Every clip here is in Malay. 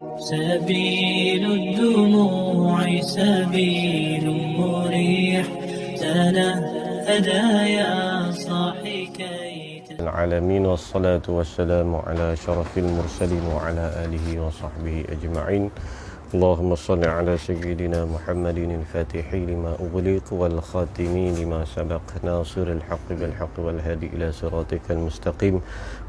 سبيل الدموع سبيل مريح تنهد يا صاحي كي العالمين والصلاة والسلام على شرف المرسلين وعلى آله وصحبه أجمعين. اللهم صل على سيدنا محمد الفاتح لما أغلق والخاتم لما سبق ناصر الحق بالحق والهادي إلى صراطك المستقيم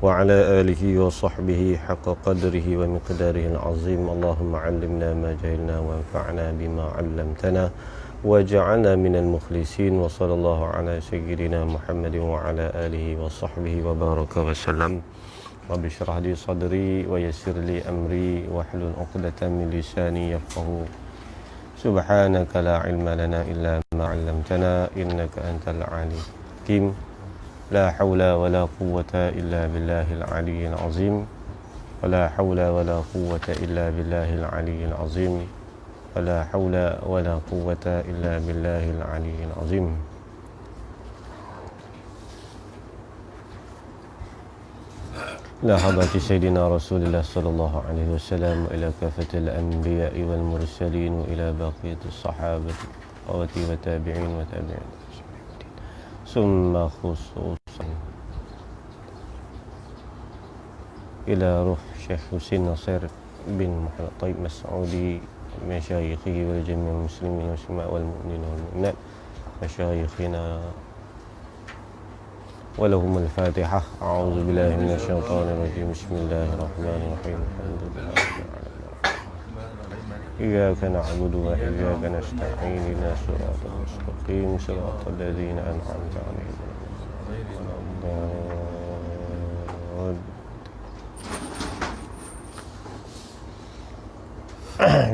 وعلى آله وصحبه حق قدره ومقداره العظيم. اللهم علمنا ما جهلنا وانفعنا بما علمتنا وجعلنا من المخلصين. وصلى الله على سيدنا محمد وعلى آله وصحبه وبارك وسلم. رب اشرح لي صدري ويسر لي أمري واحلل عقدة من لساني يفقهوا. سبحانك لا علم لنا إلا ما علمتنا إنك أنت العليم الحكيم. لا حول ولا قوة إلا بالله العلي العظيم. ولا حول ولا قوة إلا بالله العلي العظيم. ولا حول ولا قوة إلا بالله العلي العظيم. لا حضرة سيدنا رسول الله صلى الله عليه وسلم وإلى كافة الأنبياء والمرسلين وإلى بقية الصحابة والتابعين وتابعين ثم خصوصا إلى روح شيخ حسين نصير بن محمد طيب مسعودي مشايخه والجميع المسلمين والمسلمات والمؤمنين والمؤمنات مشايخنا ولهم الفاتحة. أعوذ بالله من الشيطان الرجيم. بسم الله الرحمن الرحيم. الحمد لله رب العالمين. إياك نعبد وإياك نستعين اهدنا الصراط المستقيم صراط الذين أنعمت عليهم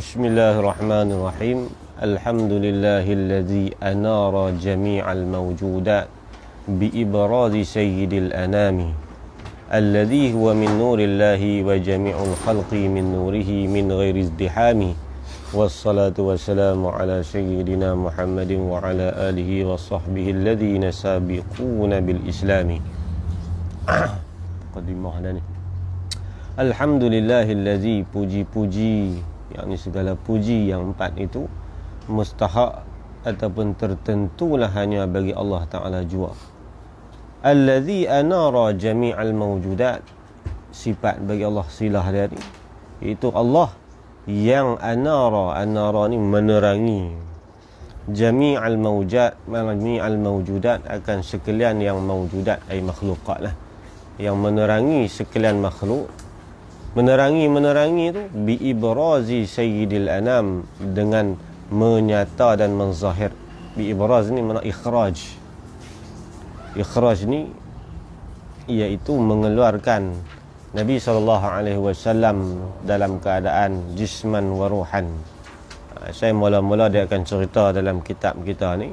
بسم الله الرحمن الرحيم. الحمد لله الذي أنار جميع الموجودات بإبراز سيد الأنام الذي هو من نور الله وجميع الخلق من نوره من غير ازدحام. والصلاة والسلام على سيدنا محمد وعلى آله وصحبه الذين سابقون بالإسلام. Qadimah dah ni. Alhamdulillahilladzi, puji-puji, yakni segala puji yang empat itu mustahak ataupun tertentulah hanya bagi Allah Ta'ala jua. Alladzi anara jami'al mawjudat, sifat bagi Allah silah dia ni, iaitu Allah yang anara ni menerangi jami'al mawjudat akan sekalian yang mawjudat ay makhlukat lah, yang menerangi sekalian makhluk. Menerangi tu bi ibrazi sayyidil anam, dengan menyata dan menzahir. Bi ibraz ni makna ikhraj. Ikhraj ni iaitu mengeluarkan Nabi SAW dalam keadaan jisman wa ruhan. Saya mula-mula dia akan cerita dalam kitab kita ni,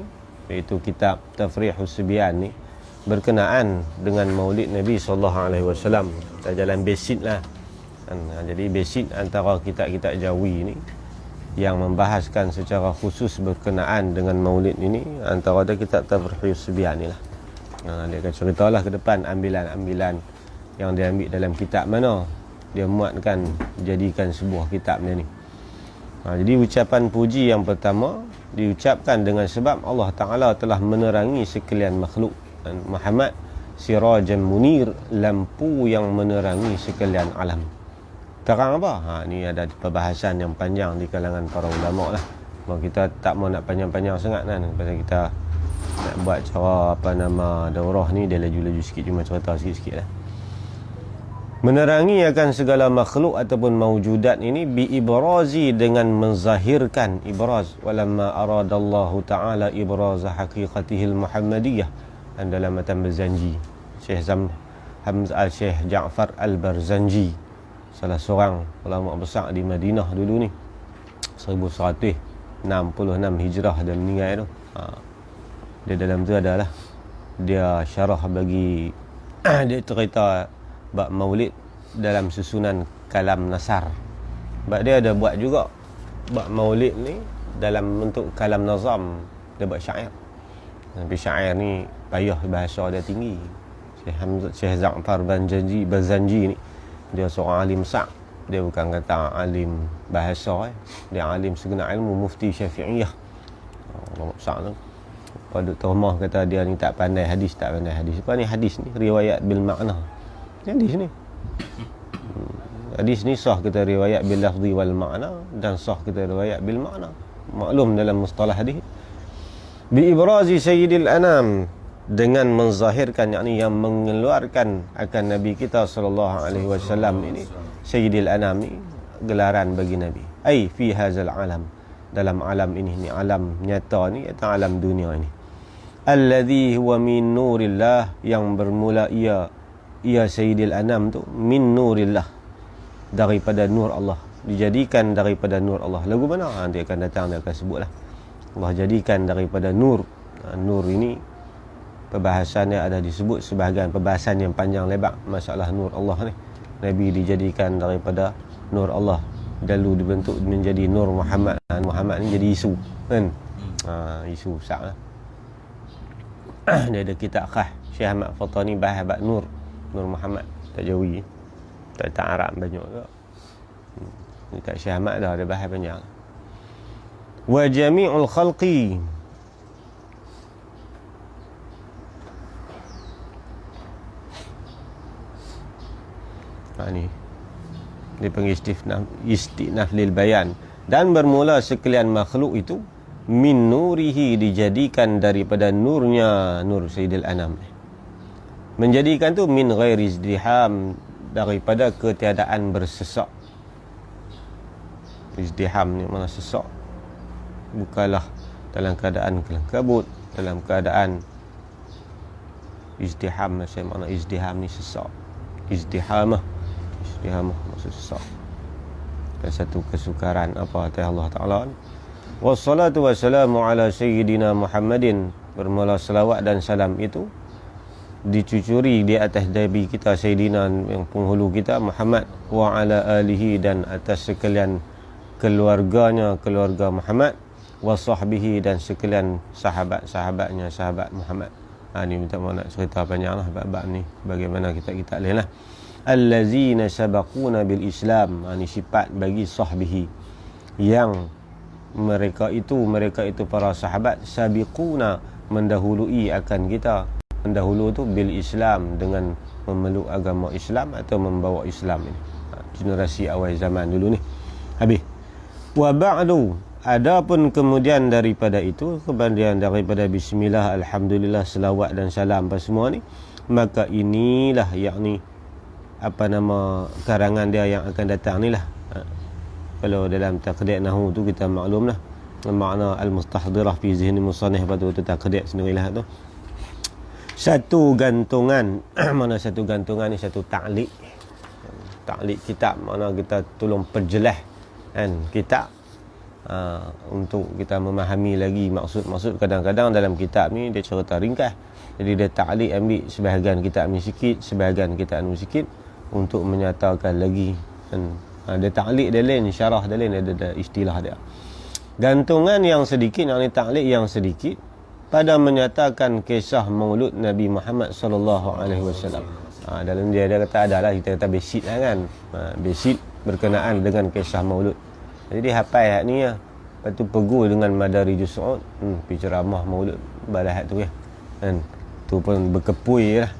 iaitu kitab Tafrihus Sibyan ni, berkenaan dengan maulid Nabi SAW. Kita jalan basic lah. Jadi basic antara kitab-kitab Jawi ni yang membahaskan secara khusus berkenaan dengan maulid ini, antara ada kitab Tafrihus Sibyan ni lah. Dia akan ceritalah ke depan ambilan-ambilan yang dia ambil dalam kitab mana dia muatkan, jadikan sebuah kitab dia ni. Jadi ucapan puji yang pertama diucapkan dengan sebab Allah Ta'ala telah menerangi sekalian makhluk. Dan Muhammad sirajan munir, lampu yang menerangi sekalian alam. Terang apa? Ni ada perbahasan yang panjang di kalangan para ulama lah. Kita tak mau nak panjang-panjang sangat kan, pasal kita nak buat cara daurah ni dia laju-laju sikit, cuma cerita sikit-sikit lah. Menerangi akan segala makhluk ataupun mawjudat ini bi ibrazi, dengan menzahirkan. Ibraz, walamma aradallahu ta'ala ibraza haqiqatihil muhammadiyah, dan dalam matan Barzanji, Syekh Syekh Ja'far Al-Barzanji, salah seorang ulama besar di Madinah dulu ni, 1166 Hijrah dia meninggal tu. Dia dalam tu adalah dia syarah bagi dia cerita bab maulid dalam susunan kalam nasar. Sebab dia ada buat juga bab maulid ni dalam bentuk kalam nazam. Dia buat syair. Tapi syair ni payah, bahasa dia tinggi. Syekh Ja'far Barzanji ni dia seorang alim besar Dia bukan kata alim bahasa, dia alim segenap ilmu, mufti Syafi'iyah. Allah besar tu. Kalau Dr. Mah kata dia ni tak pandai hadis, tak pandai hadis. Apa ni hadis ni? Riwayat bil makna. Hadis ni. Hadis ni sah kita riwayat bil lafzi wal makna, dan sah kita riwayat bil makna. Maklum dalam mustalah hadis. Bi ibrazi sayyidil anam, dengan menzahirkan, yakni yang mengeluarkan akan Nabi kita sallallahu alaihi wasallam ini, sayyidil anam ni gelaran bagi Nabi. Ai fi hadzal alam, dalam alam ini, ni alam nyata ni atau alam dunia ini. Alladhi huwa min nurillah, yang bermula ia sayyidil anam tu min nurillah, daripada nur Allah, dijadikan daripada nur Allah. Lagu mana? Nanti akan datang, dia akan sebutlah. Allah jadikan daripada nur. Nur ini perbahasannya ada disebut sebahagian perbahasan yang panjang lebar masalah nur Allah ni. Nabi dijadikan daripada nur Allah, lalu dibentuk menjadi nur Muhammad. Muhammad ni jadi isu kan. Isu besar lah. Dia ada kitab khas Syekh Ahmad Fatani bahas bab nur Muhammad, tak Jawi, tak Arab banyak juga. Kitab Syekh Ahmad dah ada bahas banyak. Wa jami'ul khalqi, ni dia panggil istinaf lil bayan, dan bermula sekalian makhluk itu min nurihi, dijadikan daripada nurnya, nur Sayyidil Anam. Menjadikan tu min ghairi izdiham, daripada ketiadaan bersesak. Izdiham ni mana sesak, bukanlah dalam keadaan kelangkabut, dalam keadaan izdiham. Saya makna izdiham ni sesak. Izdihamah maksud sesak, dan satu kesukaran apa atas Allah Ta'ala. Wassalatu wassalamu ala sayyidina Muhammadin, bermula salawat dan salam itu dicucuri di atas Nabi kita Sayyidina, yang penghulu kita Muhammad, wa ala alihi, dan atas sekalian keluarganya, keluarga Muhammad, wa sahbihi, dan sekalian sahabat-sahabatnya, sahabat Muhammad. Ni minta maaf nak cerita panjang lah bab-bab ni, bagaimana kita lain lah. Allazina sabaquna bil Islam, ni sifat bagi sahbihi, yang mereka itu para sahabat, sabiquna, mendahului akan kita. Mendahulu tu bil Islam, dengan memeluk agama Islam atau membawa Islam ini. Generasi awal zaman dulu ni. Habis. Wa ba'du, adapun kemudian daripada itu, kemudian daripada bismillah, alhamdulillah, selawat dan salam apa semua ni, maka inilah yakni apa nama karangan dia yang akan datang ni lah. Kalau dalam taqdir nahwu tu kita maklum lah makna al-mustahdirah fi zihni musannif, tu taqdir sendirilah tu. Satu gantungan mana satu gantungan ni satu ta'liq kitab, mana kita tolong perjelas kan kitab untuk kita memahami lagi maksud. Kadang-kadang dalam kitab ni dia cerita ringkas, jadi dia ta'liq, ambil sebahagian kitab ni sikit, sebahagian kitab ni sikit, untuk menyatakan lagi kan. Dia ta'liq dia lain, syarah dia lain, ada istilah dia. Gantungan yang sedikit, yang ni ta'liq yang sedikit, pada menyatakan kisah maulud Nabi Muhammad sallallahu alaihi wasallam. Dalam dia kata adalah, kita kata basic lah kan. Basic berkenaan dengan kisah maulud. Jadi dia hafal hak ni lah. Lepas tu pegul dengan Madarijus Su'ud, pergi ceramah maulud balas tu ya. Kan. Tu pun berkepui lah.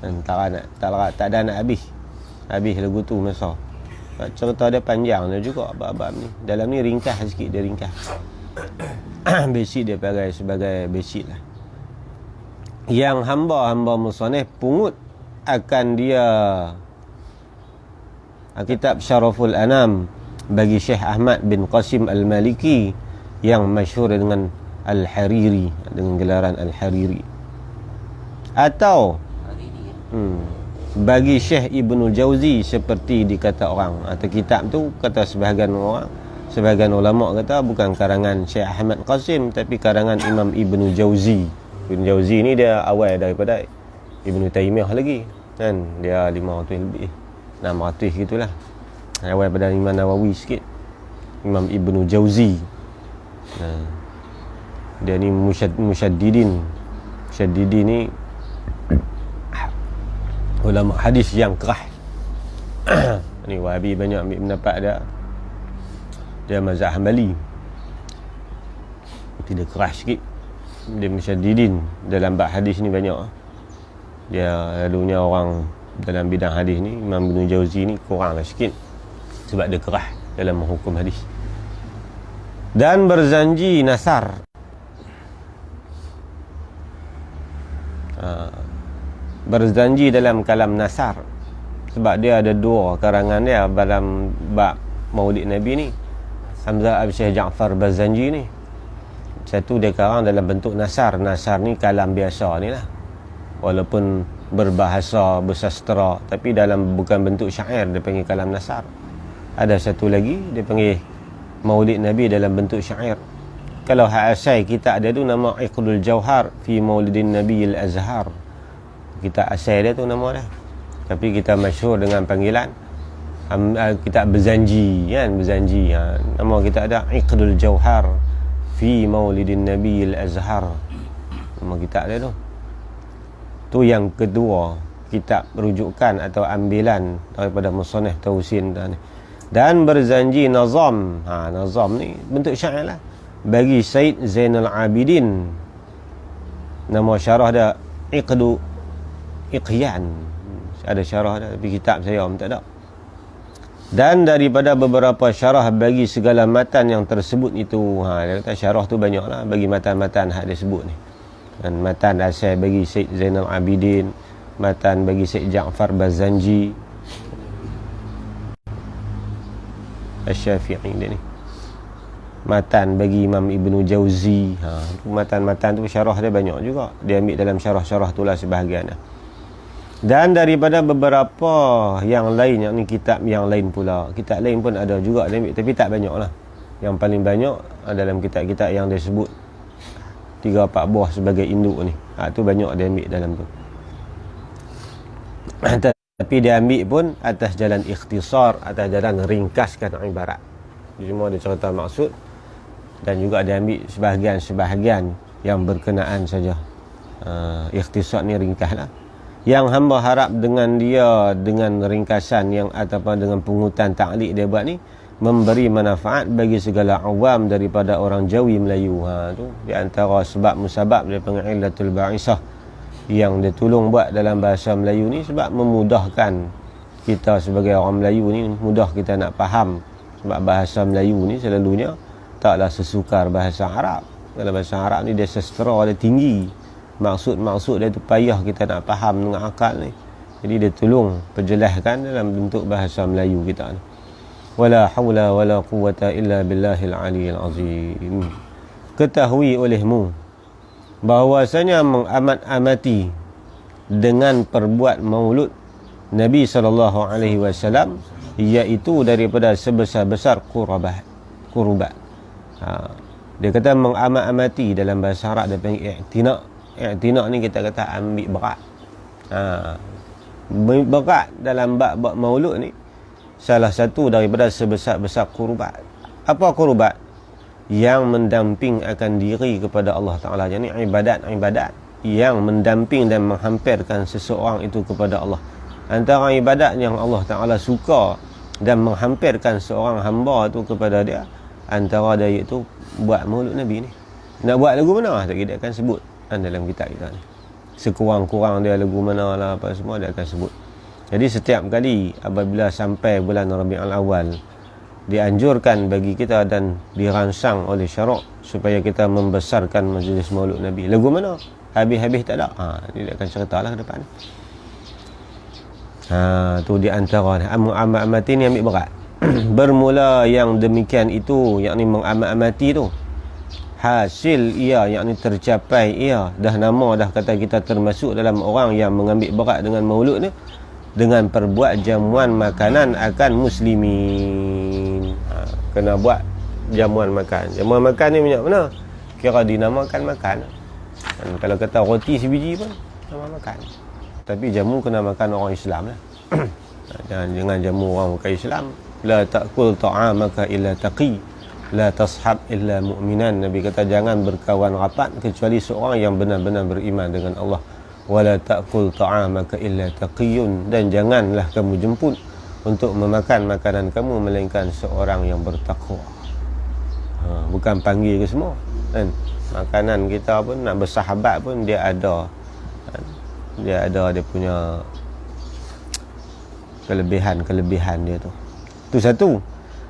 Dan tak ada nak habis lagu tu masa. Cerita dia panjang dia juga bab-bab ni. Dalam ni ringkas sikit, dia ringkas. Basic dia sebagai basic lah. Yang hamba-hamba musannif pungut akan dia kitab Syaraful Anam bagi Syekh Ahmad bin Qasim Al-Maliki, yang masyhur dengan Al-Hariri, dengan gelaran Al-Hariri. Atau bagi Syekh Ibnul Jauzi, seperti dikata orang, atau kitab tu kata sebahagian orang, sebahagian ulama kata bukan karangan Syekh Ahmad Qasim, tapi karangan Imam Ibnul Jauzi. Ibn Jauzi ni dia awal daripada Ibnu Taimiyah lagi kan, dia 500 lebih 600 gitulah, awal pada Imam Nawawi sikit. Imam Ibnul Jauzi, dia ni musyaddidin ni ulama hadis yang keras. Ni Wahabi banyak ambil pendapat dia mazhab Hanbali. Tidak keras sikit. Dia musyaddidin dalam bab hadis ni banyak. Dia lalunya orang dalam bidang hadis ni, Imam Ibn Jauzi ni kuranglah sikit sebab dia keras dalam menghukum hadis. Dan berzanji nasar. Berzanji dalam kalam nasar, sebab dia ada dua karangan dia dalam bab Maulid Nabi ni. Hamzah Abi Syekh Ja'far Barzanji ni, satu dia karang dalam bentuk nasar. Nasar ni kalam biasa ni lah, walaupun berbahasa bersastra, tapi dalam bukan bentuk syair, dia panggil kalam nasar. Ada satu lagi dia panggil Maulid Nabi dalam bentuk syair. Kalau hak asal kitab dia tu nama Iqdul Jauhar fi Maulidin Nabi Al-Azhar. Kitab asal dia tu nama dia, tapi kita masyhur dengan panggilan kitab Berzanji kan, Berzanji. Nama kita ada Iqdul Jauhar fi Maulidin Nabi Al-Azhar, nama kitab dia tu. Tu yang kedua, kitab rujukan atau ambilan daripada musannaf Tausin ni. Dan berzanji nazam. Nazam ni bentuk syair lah, bagi Said Zainal Abidin. Nama syarah dia Iqdu Iqyan. Ada syarah dia, tapi kitab saya tak ada. Dan daripada beberapa syarah bagi segala matan yang tersebut itu. Dia kata syarah tu banyak lah bagi matan-matan hak dia sebut ni. Dan matan asal bagi Said Zainal Abidin, matan bagi Said Ja'far Barzanji Asy-Syafi'i dia ni, matan bagi Imam Ibn Jauzi. Matan-matan tu syarah dia banyak juga. Dia ambil dalam syarah-syarah tu lah sebahagian. Dan daripada beberapa yang lain, yang ni kitab yang lain pula. Kitab lain pun ada juga dia ambil, tapi tak banyak lah. Yang paling banyak dalam kitab-kitab yang dia sebut 3-4 buah sebagai induk ni. Tu banyak dia ambil dalam tu. Tapi dia ambil pun atas jalan ikhtisar, atas jalan ringkaskan ibarat. Cuma dia cerita maksud, dan juga dia ambil sebahagian-sebahagian yang berkenaan saja. Ikhtisar ni ringkas lah. Yang hamba harap dengan dia, dengan ringkasan yang ataupun dengan pungutan ta'liq dia buat ni, memberi manfaat bagi segala awam daripada orang Jawi Melayu. Tu di antara sebab musabab dia panggil illatul ba'isah yang dia tolong buat dalam bahasa Melayu ni, sebab memudahkan kita sebagai orang Melayu ni, mudah kita nak faham. Sebab bahasa Melayu ni selalunya taklah sesukar bahasa Arab. Dalam bahasa Arab ni dia sastra dia tinggi, maksud-maksud dia tu payah kita nak faham dengan akal ni. Jadi dia tolong perjelaskan dalam bentuk bahasa Melayu kita ni. Wala haula wala quwwata illa billahil aliyil azim. Ketahui olehmu bahawasanya mengamat-amati dengan perbuat maulud Nabi SAW, iaitu daripada sebesar-besar kurbat. Dia kata mengamat-amati, dalam bahasa Arab dia panggil i'tina'. I'tina' ni kita kata ambil berat. Berat dalam bab maulud ni salah satu daripada sebesar-besar kurbat. Apa kurbat? Yang mendamping akan diri kepada Allah Ta'ala. Jadi ibadat-ibadat yang mendamping dan menghampirkan seseorang itu kepada Allah. Antara ibadat yang Allah Ta'ala suka dan menghampirkan seorang hamba itu kepada dia, antara dia iaitu buat maulud Nabi ni. Nak buat lagu mana? Tak kira dia akan sebut dalam kitab kita ni. Sekurang-kurang dia lagu mana lah apa semua dia akan sebut. Jadi setiap kali apabila sampai bulan Rabiul Awal, dianjurkan bagi kita dan dirangsang oleh syarak supaya kita membesarkan majlis maulud Nabi. Lagu mana? Habis-habis tak ada. Dia akan ceritalah ke depan. Tu di antara amat-amati ni ambil berat. Bermula yang demikian itu, yakni mengamat-amati tu, hasil ia, yakni tercapai ia, dah nama dah kata kita termasuk dalam orang yang mengambil berat dengan maulud ni, dengan perbuat jamuan makanan akan muslimin. Kena buat jamuan makan. Jamuan makan ni banyak mana? Kira dinamakan makan. Dan kalau kata roti sebiji pun nama makan. Tapi jamu kena makan orang Islam lah. Jangan jamu orang bukan Islam. La ta'kul ta'amaka illa taqi, la tashab illa mu'minan. Nabi kata jangan berkawan rapat kecuali seorang yang benar-benar beriman dengan Allah. Wala ta'kul ta'amaka illa taqiyun. Dan janganlah kamu jemput untuk memakan makanan kamu melainkan seorang yang bertakwa. Bukan panggil ke semua kan. Makanan kita pun nak bersahabat pun dia ada kan? Dia punya kelebihan dia tu. Tu satu.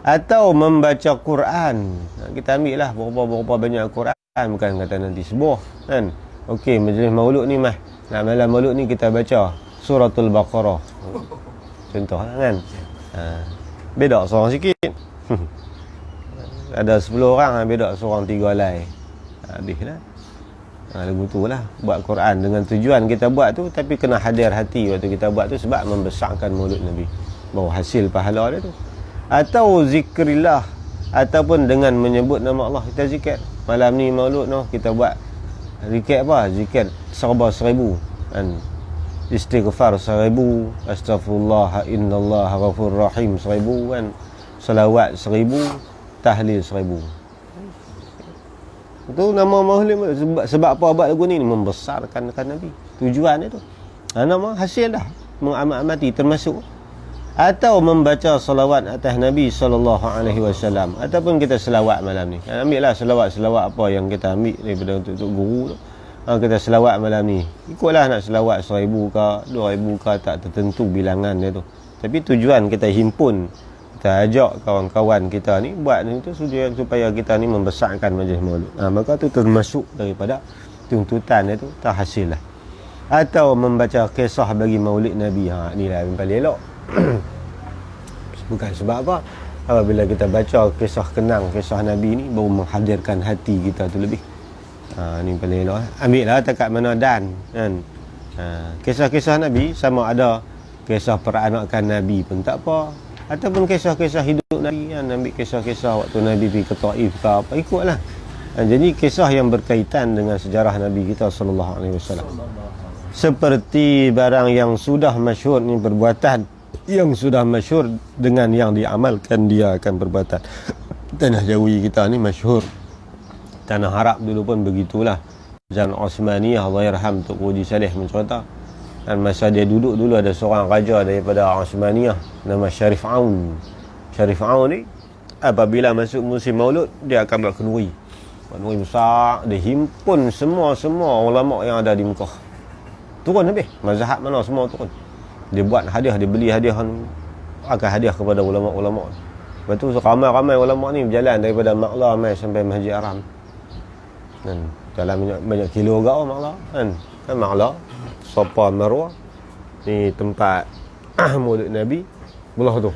Atau membaca Quran. Kita ambil lah berapa banyak Quran, bukan kata nanti sebuah kan. Okey, majlis maulud ni mah. Nak malam maulud ni kita baca Suratul Baqarah. Contoh kan. Beda seorang sikit. Ada 10 orang, beda seorang 3 helai. Habislah. Lagu tu lah. Buat Quran dengan tujuan kita buat tu, tapi kena hadir hati waktu kita buat tu sebab membesarkan maulud Nabi. Bawa hasil pahala dia tu. Atau zikrillah, ataupun dengan menyebut nama Allah kita zikir. Malam ni maulud noh kita buat zikir apa? Zikir serba 1000 kan. Istighfar 1000, astaghfirullah innallaha ghafurur rahim 1000 kan. Selawat 1000, tahlil 1000. Itu nama maulid. Sebab apa buat lagu ni? Membesarkan Nabi. Tujuan dia tu. Nama hasil dah. Mengamat-amati termasuk. Atau membaca salawat atas Nabi SAW. Ataupun kita selawat malam ni. Ambil lah selawat apa yang kita ambil daripada untuk guru tu. Kita selawat malam ni. Ikutlah nak selawat 1000 ke 2000 ke, tak tertentu bilangan dia tu. Tapi tujuan kita himpun, kita ajak kawan-kawan kita ni buat ni tu supaya kita ni membesarkan majlis maulud. Maka tu termasuk daripada tuntutan dia tu, terhasil lah. Atau membaca kisah bagi maulid Nabi. Inilah yang paling elok. Bukan sebab apa, apabila kita baca kisah kenang kisah Nabi ni baru menghadirkan hati kita tu lebih. Ni paling elok. Ambil lah takat mana dan kan. Kisah-kisah Nabi sama ada kisah peranakan Nabi pun tak apa, ataupun kisah-kisah hidup Nabi kan. Ambil kisah-kisah waktu Nabi pergi ke Taif ke apa, ikutlah. Jadi kisah yang berkaitan dengan sejarah Nabi kita sallallahu alaihi wasallam. Seperti barang yang sudah masyhur ni, perbuatan yang sudah masyhur dengan yang diamalkan dia akan perbuatan. Tanah Jawi kita ni masyhur. Tanah Arab dulu pun begitulah. Zaman Osmaniyah, Allah yarham Tok Haji Saleh mencerita. Dan masa dia duduk dulu ada seorang raja daripada Osmaniyah nama Syarif Aun. Syarif Aun ni apabila masuk musim maulud dia akan buat kenduri. Kenduri besar, dia himpun semua ulama yang ada di Mekah. Turun habis. Mazhab mana semua turun. Dia buat hadiah, dia beli hadiah, akan hadiah kepada ulama-ulama. Lepas tu ramai-ramai ulama ni berjalan daripada Maklah mai sampai Masjid Haram. Dan jalan banyak kilo gak Maklah kan. Maklah, Safa Marwah. Ni tempat maulid Nabi. Belah tu.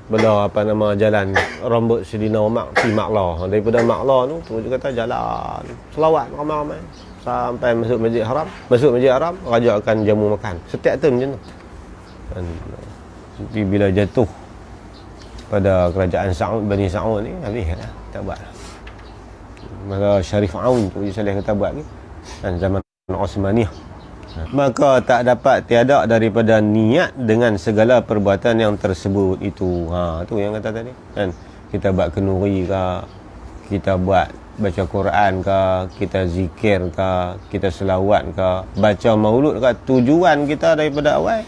Belah apa nama jalan rambut Sayyidina Umar di Maklah. Daripada Maklah tu dia kata jalan selawat ramai-ramai sampai masuk Masjid Haram. Masuk Masjid Haram, raja akan jamu makan. Setiap tahun macam tu. Dan tapi bila jatuh pada kerajaan Sa'ud, Bani Sa'ud ni, habislah, tak buat. Maka Syarif Aun tu Saleh kata buat ni. Dan zaman Osmaniyah. Maka tak dapat tiada daripada niat dengan segala perbuatan yang tersebut itu. Tu yang kata tadi. Kan kita buat kenduri ke, kita buat baca Quran ke, kita zikir ke, kita selawat ke, baca maulud ke, tujuan kita daripada awal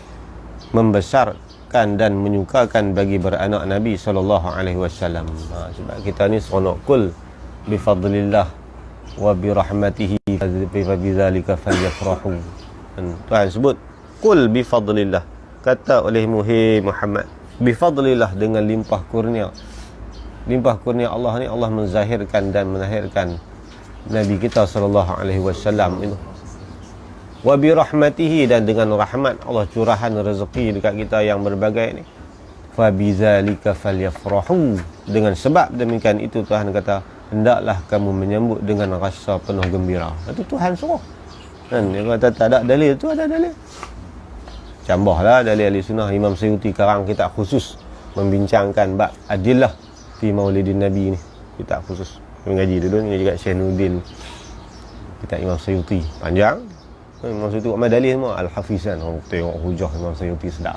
membesarkan dan menyukakan bagi beranak Nabi SAW. Sebab kita ni seronok. Kul bifadlillah wa birahmatihi fabizalika falyafrahu. Tuhan sebut kul bifadlillah, kata olehmu hai Muhammad, bifadlillah, dengan limpah kurnia. Limpah kurnia Allah ni, Allah menzahirkan dan menahirkan Nabi kita SAW itu. Wa bi rahmatihi, dan dengan rahmat Allah curahan rezeki dekat kita yang berbagai ni. Fa bizalika falyafrahu, dengan sebab demikian itu Tuhan kata hendaklah kamu menyambut dengan rasa penuh gembira. Itu Tuhan suruh. Kan dia kata tak ada dalil, tu ada dalil. Cambahlah dalil ahli sunnah. Imam Suyuti karang kitab khusus membincangkan bab adillah fi maulidin Nabi ni, kitab khusus. Mengaji dulu ni juga Syekh Nuruddin. Kitab Imam Suyuti panjang. Imam Suyuti buat dalil semua Al-Hafizan. Tengok hujah Imam Suyuti sedap.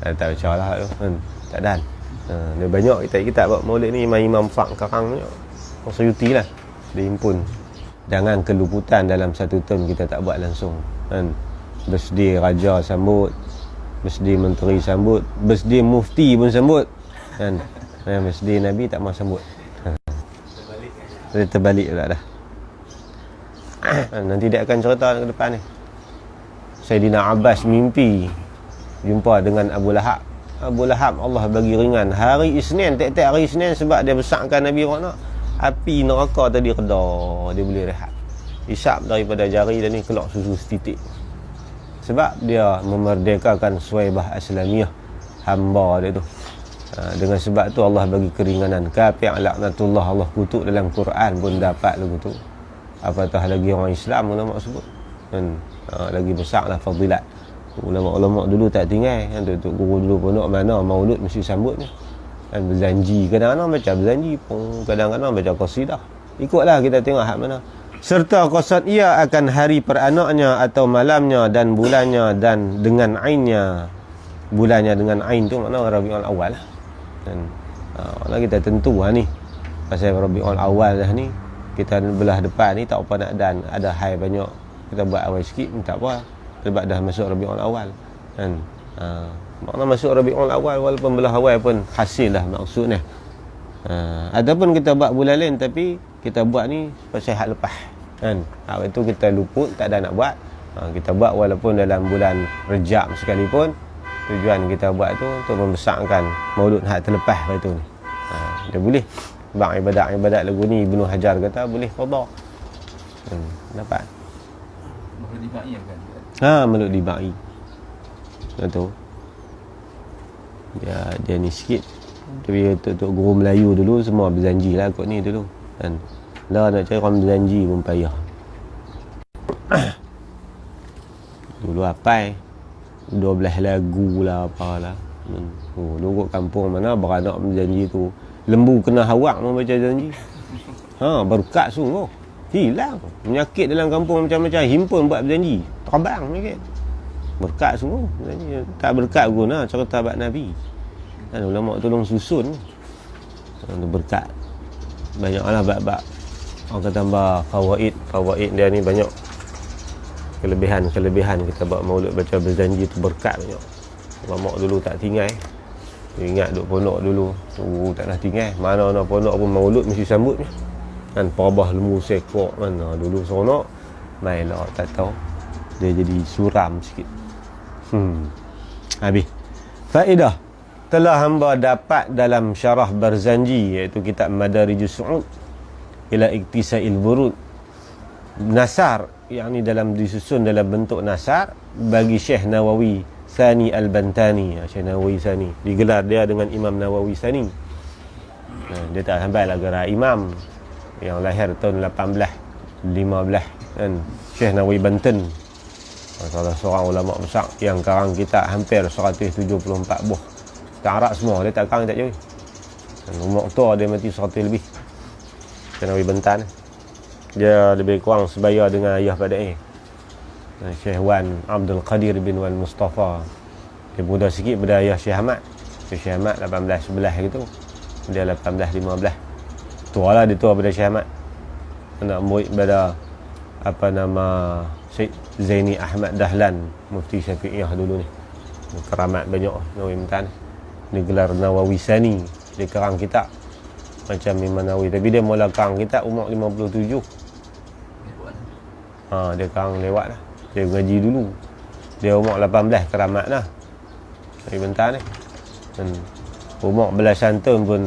Tak baca lah kan. Tak dan. Dia banyak kitab buat maulid ni. Imam Faq karang ni Imam Suyuti lah. Dia himpun. Jangan keluputan dalam satu term kita tak buat langsung kan. Birthday raja sambut, Birthday menteri sambut, birthday mufti pun sambut kan. Birthday Nabi tak mau sambut. Dia terbalik pula dah. Nanti dia akan cerita ke depan ni. Sayyidina Abbas mimpi jumpa dengan Abu Lahab. Abu Lahab Allah bagi ringan hari Isnin, tiap-tiap hari Isnin, sebab dia besarkan Nabi Rana, api neraka tadi reda, dia boleh rehat. Isap daripada jari dia ni keluar susu setitik. Sebab dia memerdekakan Suwaibah Aslamiyah, hamba dia tu. Dengan sebab tu Allah bagi keringanan. Kafir laknatullah, Allah kutuk dalam Quran pun dapat lagu tu. Apatah lagi orang Islam ulama sebut. Dan lagi besarlah fadilat. Ulama-ulama dulu tak tinggal kan, tok guru dulu pondok mana maulud mesti sambut ni. Dan berjanji, kadang-kadang baca berjanji pun, kadang-kadang baca qasidah. Ikutlah kita tengok hak mana. Serta qasad ia akan hari peranaknya atau malamnya dan bulannya dan dengan ainnya. Bulannya dengan ain tu makna Rabiul Awal lah. Dan kalau kita tentu ni pasal Rabiul Awal dah ni, kita belah depan ni tak apa nak dan ada hai banyak, kita buat awal sikit tak apa sebab dah masuk Rabiul Awal kan. Makna masuk Rabiul Awal walaupun belah awal pun hasil dah maksudnya. Ataupun kita buat bulan lain tapi kita buat ni pasal hak lepas kan. Hak itu kita luput tak ada nak buat. Kita buat walaupun dalam bulan Rejab sekalipun, tujuan kita buat tu untuk membesarkan maulud hak terlepas itu ni. Dia boleh bang ibadat lagu ni Ibnu Hajar kata boleh qada. Dapat. Maulud dibai kan? Maulud dibai. Betul. Dia ni sikit. Tapi untuk guru Melayu dulu semua berjanji lah kot ni dulu kan. Lah nak cari orang berjanji pun payah. Dulu apa 12 lagu lah apalah. Dulu kat kampung mana beranak berjanji tu lembu kena hawak mau baca janji. Berkat sungguh. Hilang penyakit dalam kampung macam-macam, himpun buat berjanji, terbang penyakit. Berkat sungguh. Tak berkat guna cerita bab Nabi. Dan ulama tolong susun berkat. Banyaklah bab-bab. Orang kata tambah fawaid dia ni banyak. Kelebihan kita buat maulud baca berjanji tu berkat banyak. Ulama dulu tak tinggal. Ingat duk pondok dulu. Tak nak tinggal. Mana-mana pondok pun maulud mesti sambut ni. Kan perabah lembu sekok mana dulu seronok. Mainlah tak tahu. Dia jadi suram sikit. Habis. Faedah telah hamba dapat dalam syarah Barzanji, iaitu kitab Madarijus Su'ud ila Iktisail Burud, nasar, yakni dalam disusun dalam bentuk nasar bagi Syekh Nawawi Thani Al-Bantani. Syekh Nawawi Thani digelar dia dengan Imam Nawawi Thani. Dia tak sampai lah gelar imam, yang lahir tahun 1815 kan. Syekh Nawawi Banten, salah seorang ulama besar yang karang kitab hampir 174 buah. Tak Arab semua, dia tak karang tak jauh. Umur tua dia mati 100 lebih. Syekh Nawawi Banten dia lebih kurang sebaya dengan ayah pada Syekh Wan Abdul Qadir bin Wal Mustafa. Dia muda sikit pada ayah Syekh Ahmad. Syekh Ahmad 18-11 gitu. Dia 18-15. Tua lah, dia tua pada Syekh Ahmad. Anak murid pada apa nama Syekh Zaini Ahmad Dahlan, Mufti Syafi'iyah dulu ni. Keramat banyak Nawawi Banten. Dia gelar Nawawi Sani. Dia karang kitab macam Imam Nawawi, tapi dia mula karang kitab umur 57. Dia karang lewat lah. Dia ngaji dulu. Dia umur 18 keramat lah Nawawi Banten ni. Dan umur belasan tahun pun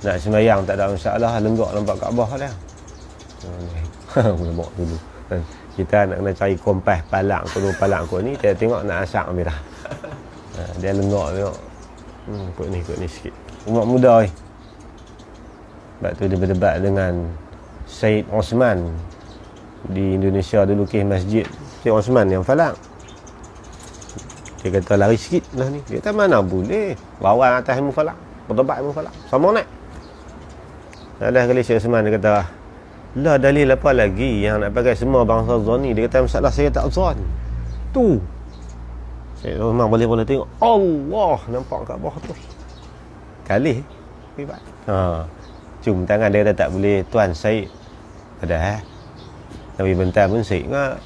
nak sembahyang tak ada masalah, lenggak nampak Kaabah dia. Ulama dulu. Kita nak kena cari kompas palang kot ni, kita tengok nak asak merah. Dia lenggak tengok. Kot ni sikit. Umur muda ni. Sebab tu dia berdebat dengan Syed Osman di Indonesia dulu ke masjid. Syed Osman yang falak. Dia kata lari sikit lah ni. Dia kata mana boleh. Bawang atas ilmu falak. Berdebat ilmu falak. Sama naik. Ada kali Syed Osman dia kata, lah dalil apa lagi yang nak pakai semua bangsa zon ni. Dia kata masalah saya tak zon. Tu. Syed Osman boleh tengok. Allah nampak kat bawah tu. Kali. Hebat. Cium tangan dia kata tak boleh Tuan Syed. Padahal Nawawi Banten pun Syed ingat.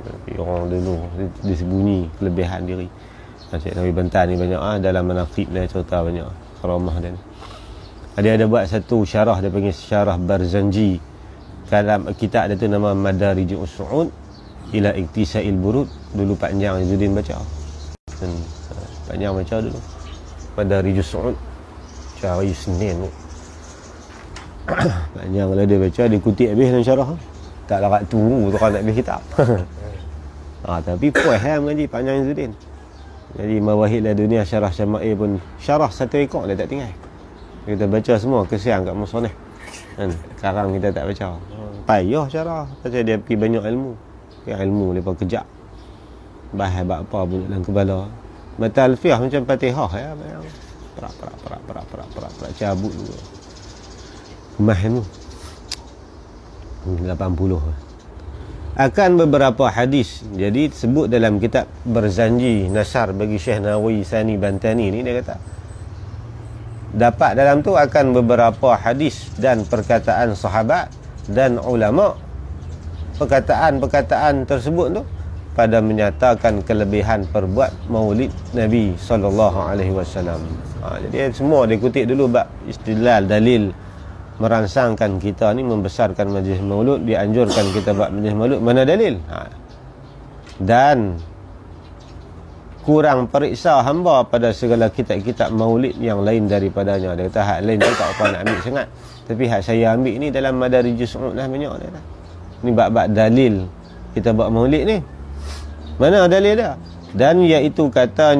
Tapi orang dulu disembunyi kelebihan diri. Syekh Nawawi Bantan ni banyak dalam manaqib dia cerita banyak karamah dia. Dia ada buat satu syarah, dia panggil syarah Barzanji. Dalam kitab dia tu nama Madarijus Su'ud ila Iktisa'il Burud. Dulu panjang Izzuddin baca. Panjang baca dulu. Madarijus Su'ud. Syarah Senin tu. Panjang kalau dia baca, dia kutip habis dalam syarah. Tak larat tunggu tu kalau nak habis kitab. Tapi puas mengaji panjang Izzuddin. Jadi Mawahid Dunia Syarah Syama'il pun syarah satu ekor dia tak tinggal. Kita baca semua, kesian kat musoneh. Kan? Sekarang kita tak baca. Payah syarah. Pasal dia pergi banyak ilmu. Ilmu lepas kejap. Bahas apa pun dalam kepala. Mata alfiah macam Fatihah ya. Perak cabut dulu. Kemah ilmu. 80. Akan beberapa hadis. Jadi sebut dalam kitab Barzanji Nasar bagi Syekh Nawawi Sani Bantani ni, dia kata dapat dalam tu akan beberapa hadis dan perkataan sahabat dan ulama. Perkataan-perkataan tersebut tu pada menyatakan kelebihan perbuat maulid Nabi SAW. Jadi semua dia kutip dulu bab istidlal dalil merangsangkan kita ni membesarkan majlis maulud, dianjurkan kita buat majlis maulud, mana dalil? Dan kurang periksa hamba pada segala kitab-kitab maulid yang lain daripadanya. Dia kata hak lain tu tak apa nak ambil sangat, tapi hak saya ambil ni dalam Madarijus Su'ud lah banyak dia. Ni bab-bab dalil kita buat maulid ni. Mana dalil dia? Dan iaitu kata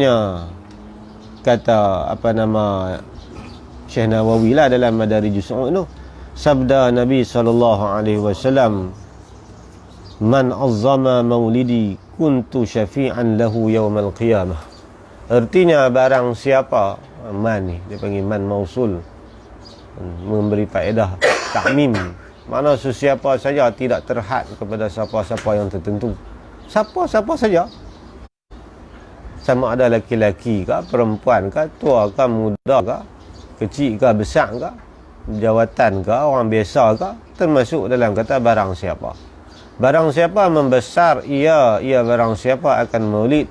Syekh Nawawi lah dalam Madarijus Su'ud tu, sabda Nabi SAW, man azzama maulidi kuntu syafi'an lahu yawmal qiyamah. Artinya barang siapa, man ni dia panggil man mausul, memberi faedah ta'mim, mana sesiapa saja, tidak terhad kepada siapa-siapa yang tertentu, siapa-siapa saja, sama ada laki-laki ke, perempuan ke, tua ke, muda ke, kecil ke, besar ke, jawatan ke, orang biasa ke, termasuk dalam kata barang siapa. Barang siapa membesar ia barang siapa akan maulid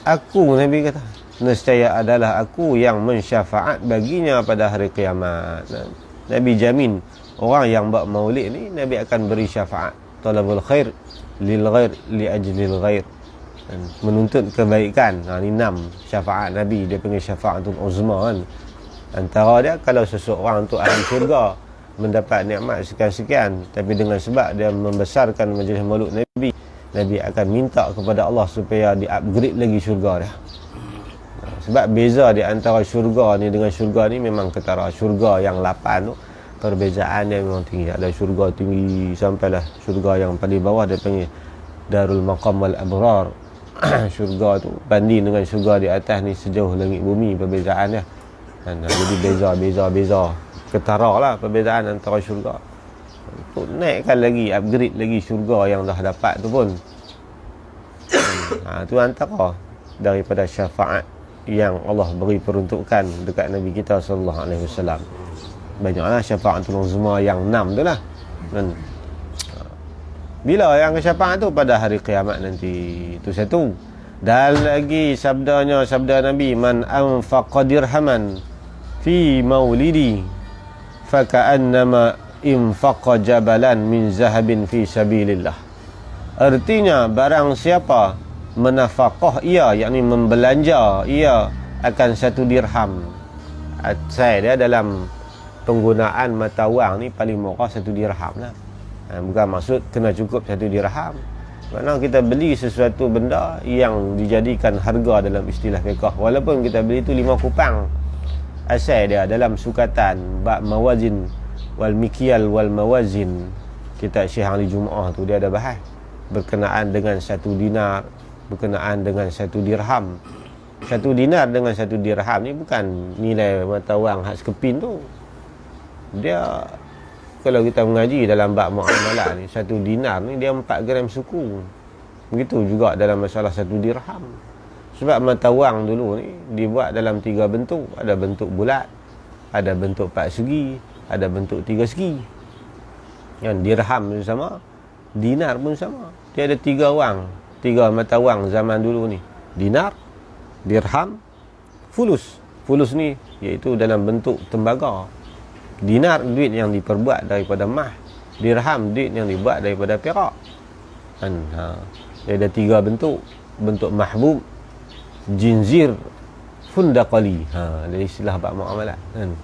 aku, Nabi kata, nescaya adalah aku yang mensyafaat baginya pada hari kiamat. Nabi jamin orang yang buat maulid ni Nabi akan beri syafaat. Talabul khair lil ghair li ajlil ghair, menuntut kebaikan. Ni 6 syafaat Nabi, dia panggil syafaatul uzma kan. Antara dia, kalau seseorang tu ahli syurga mendapat nikmat sekian-sekian, tapi dengan sebab dia membesarkan majlis maulud Nabi, Nabi akan minta kepada Allah supaya di-upgrade lagi syurga dia. Sebab beza di antara syurga ni dengan syurga ni memang ketara. Syurga yang 8 tu perbezaan dia memang tinggi. Ada syurga tinggi sampailah syurga yang paling bawah dia panggil Darul Maqam wal Abrar. Syurga tu banding dengan syurga di atas ni sejauh langit bumi perbezaan dia. Jadi beza ketara lah perbezaan antara syurga. Naikkan lagi, upgrade lagi syurga yang dah dapat tu pun. Tu antara daripada syafaat yang Allah beri peruntukan dekat Nabi kita SAW. Banyaklah syafaatul uzma yang 6 tu lah. Dan bila yang syafaat tu pada hari kiamat nanti, itu satu. Dan lagi sabda Nabi, man anfaqa dirhaman fi maulidi faka'annama infaqa jabalan min zahabin fi sabilillah. Artinya barang siapa menafaqah ia, yakni membelanja ia akan 1 dirham. Saya dia dalam penggunaan mata wang ni paling murah 1 dirham lah. Bukan maksud kena cukup 1 dirham. Mana kita beli sesuatu benda yang dijadikan harga dalam istilah fiqh, walaupun kita beli tu 5 kupang, asal dia dalam sukatan bab mawazin wal mikyal wal mawazin, kitab Syekh Ali Jumaah tu dia ada bahas berkenaan dengan 1 dinar, berkenaan dengan 1 dirham. 1 dinar dengan 1 dirham ni bukan nilai mata wang hak sekepin tu. Dia kalau kita mengaji dalam bab muamalah ni, 1 dinar ni dia 4 gram suku. Begitu juga dalam masalah 1 dirham. Sebab mata wang dulu ni dibuat dalam 3 bentuk. Ada bentuk bulat, ada bentuk 4 segi, ada bentuk 3 segi. Yang dirham pun sama, dinar pun sama. Dia ada 3 wang, 3 mata wang zaman dulu ni. Dinar, dirham, fulus. Fulus ni iaitu dalam bentuk tembaga. Dinar, duit yang diperbuat daripada emas. Dirham, duit yang dibuat daripada perak. Kan? Dia ada 3 bentuk. Bentuk mahbub, jinzir, fundaqali. Dari istilah bab muamalat kan.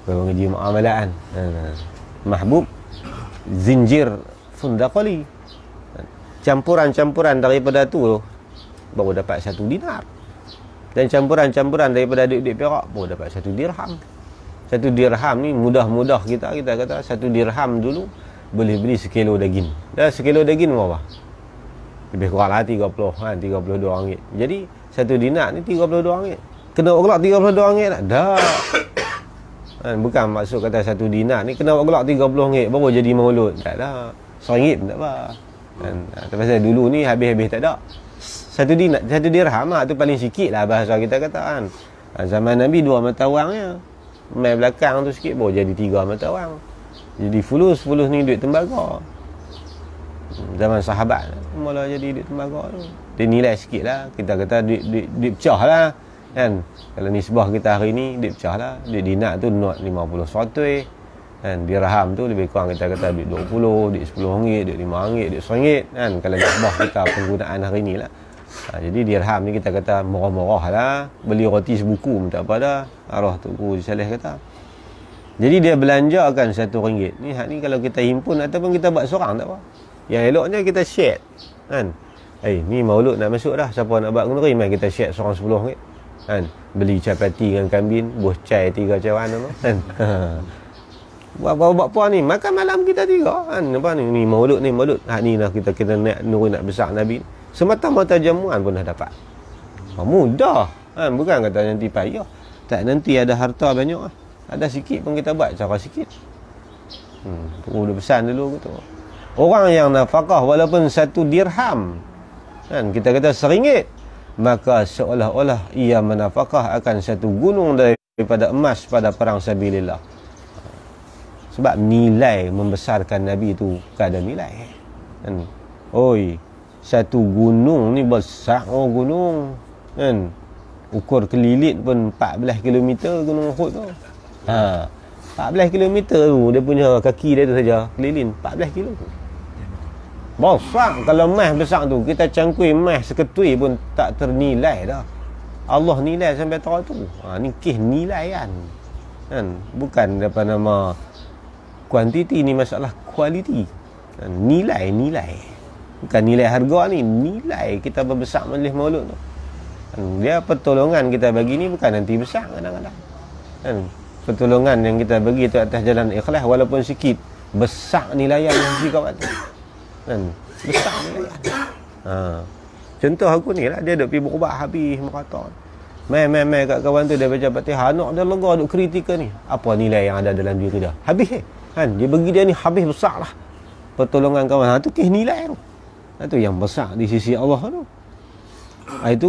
Kalau ngaji muamalat kan. Mahbub, zinjir, fundaqali. Campuran-campuran daripada tu baru dapat 1 dinar. Dan campuran-campuran daripada duit-duit perak baru dapat 1 dirham. 1 dirham ni mudah-mudah kita kata 1 dirham dulu boleh beli sekilo daging. Dah sekilo daging berapa? Lebih kurang lah 30 kan, 32 ringgit. Jadi 1 dinar ni 32 ringgit. Kena gelak 32 ringgit tak? Dah. Kan, bukan maksud kata 1 dinar ni kena gelak 30 ringgit baru jadi maulud. Tak dah. RM1 pun tak apa. Kan, pasal dulu ni habis-habis tak ada. 1 dinar, 1 dirham lah tu paling sikit lah bahasa kita kata kan. Zaman Nabi 2 mata wangnya. Mai belakang tu sikit baru jadi 3 mata wang. Jadi fulus ni duit tembaga. Zaman sahabat mula jadi duit tembaga tu. Dia nilai sikit lah. Kita kata duit pecah lah kan. Kalau nisbah kita hari ni duit pecah lah. Duit dinar tu not 50 100 kan. Dirham tu lebih kurang kita kata duit 20, duit 10 ringgit, duit 5 ringgit, duit 1 ringgit kan. Kalau nisbah kita penggunaan hari ni lah. Jadi dirham ni kita kata murah-murah lah. Beli roti sebuku pun tak apa dah. Arwah Tuku Saleh kata. Jadi dia belanjakan RM1. Ni hak ni kalau kita himpun ataupun kita buat seorang tak apa. Yang eloknya kita share kan. Ni maulud nak masuk dah. Siapa nak buat kenduri mai kita share seorang RM10 kan. Beli capati dengan kambing, buah cai 3 cawan apa kan. Buat apa ni? Makan malam kita 3 kan. Apa ni maulud ni maulud. Hak ni lah kita nak nurun nak besar Nabi. Semata-mata jamuan pun dah dapat. Mudah kan. Bukan kata nanti payah. Tak, nanti ada harta banyak lah. Ada sikit pun kita buat cara sikit. Dah pesan dulu gitu. Orang yang nafkah walaupun 1 dirham kan, kita kata RM1, maka seolah-olah ia menafkah akan 1 gunung daripada emas pada perang sabilillah. Sebab nilai membesarkan Nabi itu kada nilai kan. 1 gunung ni besar gunung kan. Ukur kelilit pun 14 km gunung Uhud tu. 14 km tu dia punya kaki dia tu saja keliling 14 km. Besar. Kalau emas besar tu kita cangkui emas seketui pun tak ternilai dah. Allah nilai sampai tahu tu. Ni kes nilaian kan. Bukan apa nama kuantiti, ni masalah kualiti kan? Nilai bukan nilai harga ni, nilai kita berbesar majlis maulud tu kan. Dia pertolongan kita bagi ni bukan nanti besar kadang-kadang kan. Pertolongan yang kita bagi tu atas jalan ikhlas walaupun sikit, besar nilaian yang kawan tu kan. Besar nilaian. Contoh aku ni lah, dia duk pergi berubat habis merata. Mai kat kawan tu dia baca Fatihah, anak dia lega duk kritikal ni. Apa nilai yang ada dalam diri dia? Habis kan. Dia bagi dia ni habis besar lah pertolongan kawan. Tu kes nilai tu. Itu yang besar di sisi Allah tu. Itu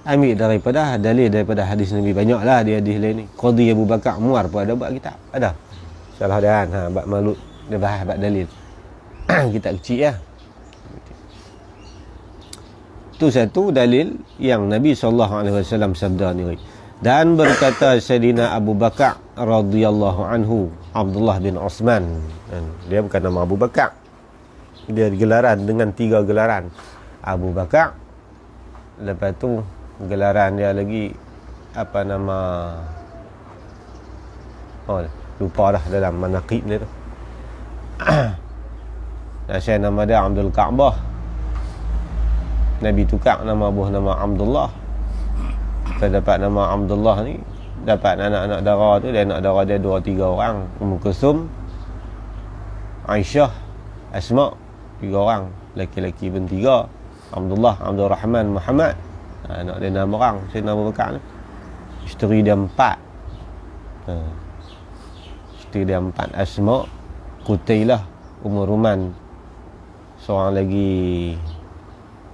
ambil daripada dalil daripada hadis Nabi. Banyak lah dia hadis lain ni. Qadhi Abu Bakar Muar pun ada buat kitab. Ada. Salah dan bab maulud dia bahas bab dalil. Kitab kecil ya. Itu satu dalil yang Nabi SAW sabda ni. Dan berkata Sayyidina Abu Bakar radhiyallahu anhu, Abdullah bin Osman. Dia bukan nama Abu Bakar. Dia gelaran dengan 3 gelaran. Abu Bakar. Lepas tu gelaran dia lagi apa nama, lupa dah dalam manaqib dia tu. Saya nama dia Abdul Ka'bah. Nabi tukar nama buah nama Abdullah. Lepas dapat nama Abdullah ni, dapat anak-anak dara tu, dia anak dara dia 2-3 orang. Ummu Kulsum, Aisyah, Asma, 3 orang. Laki-laki pun 3. Abdullah, Abdul Rahman, Muhammad. Anak dia 6 orang. Saya nama Bakar ni. Isteri dia 4. Isteri dia 4. Asma, Qutailah, Ummu Ruman. Seorang lagi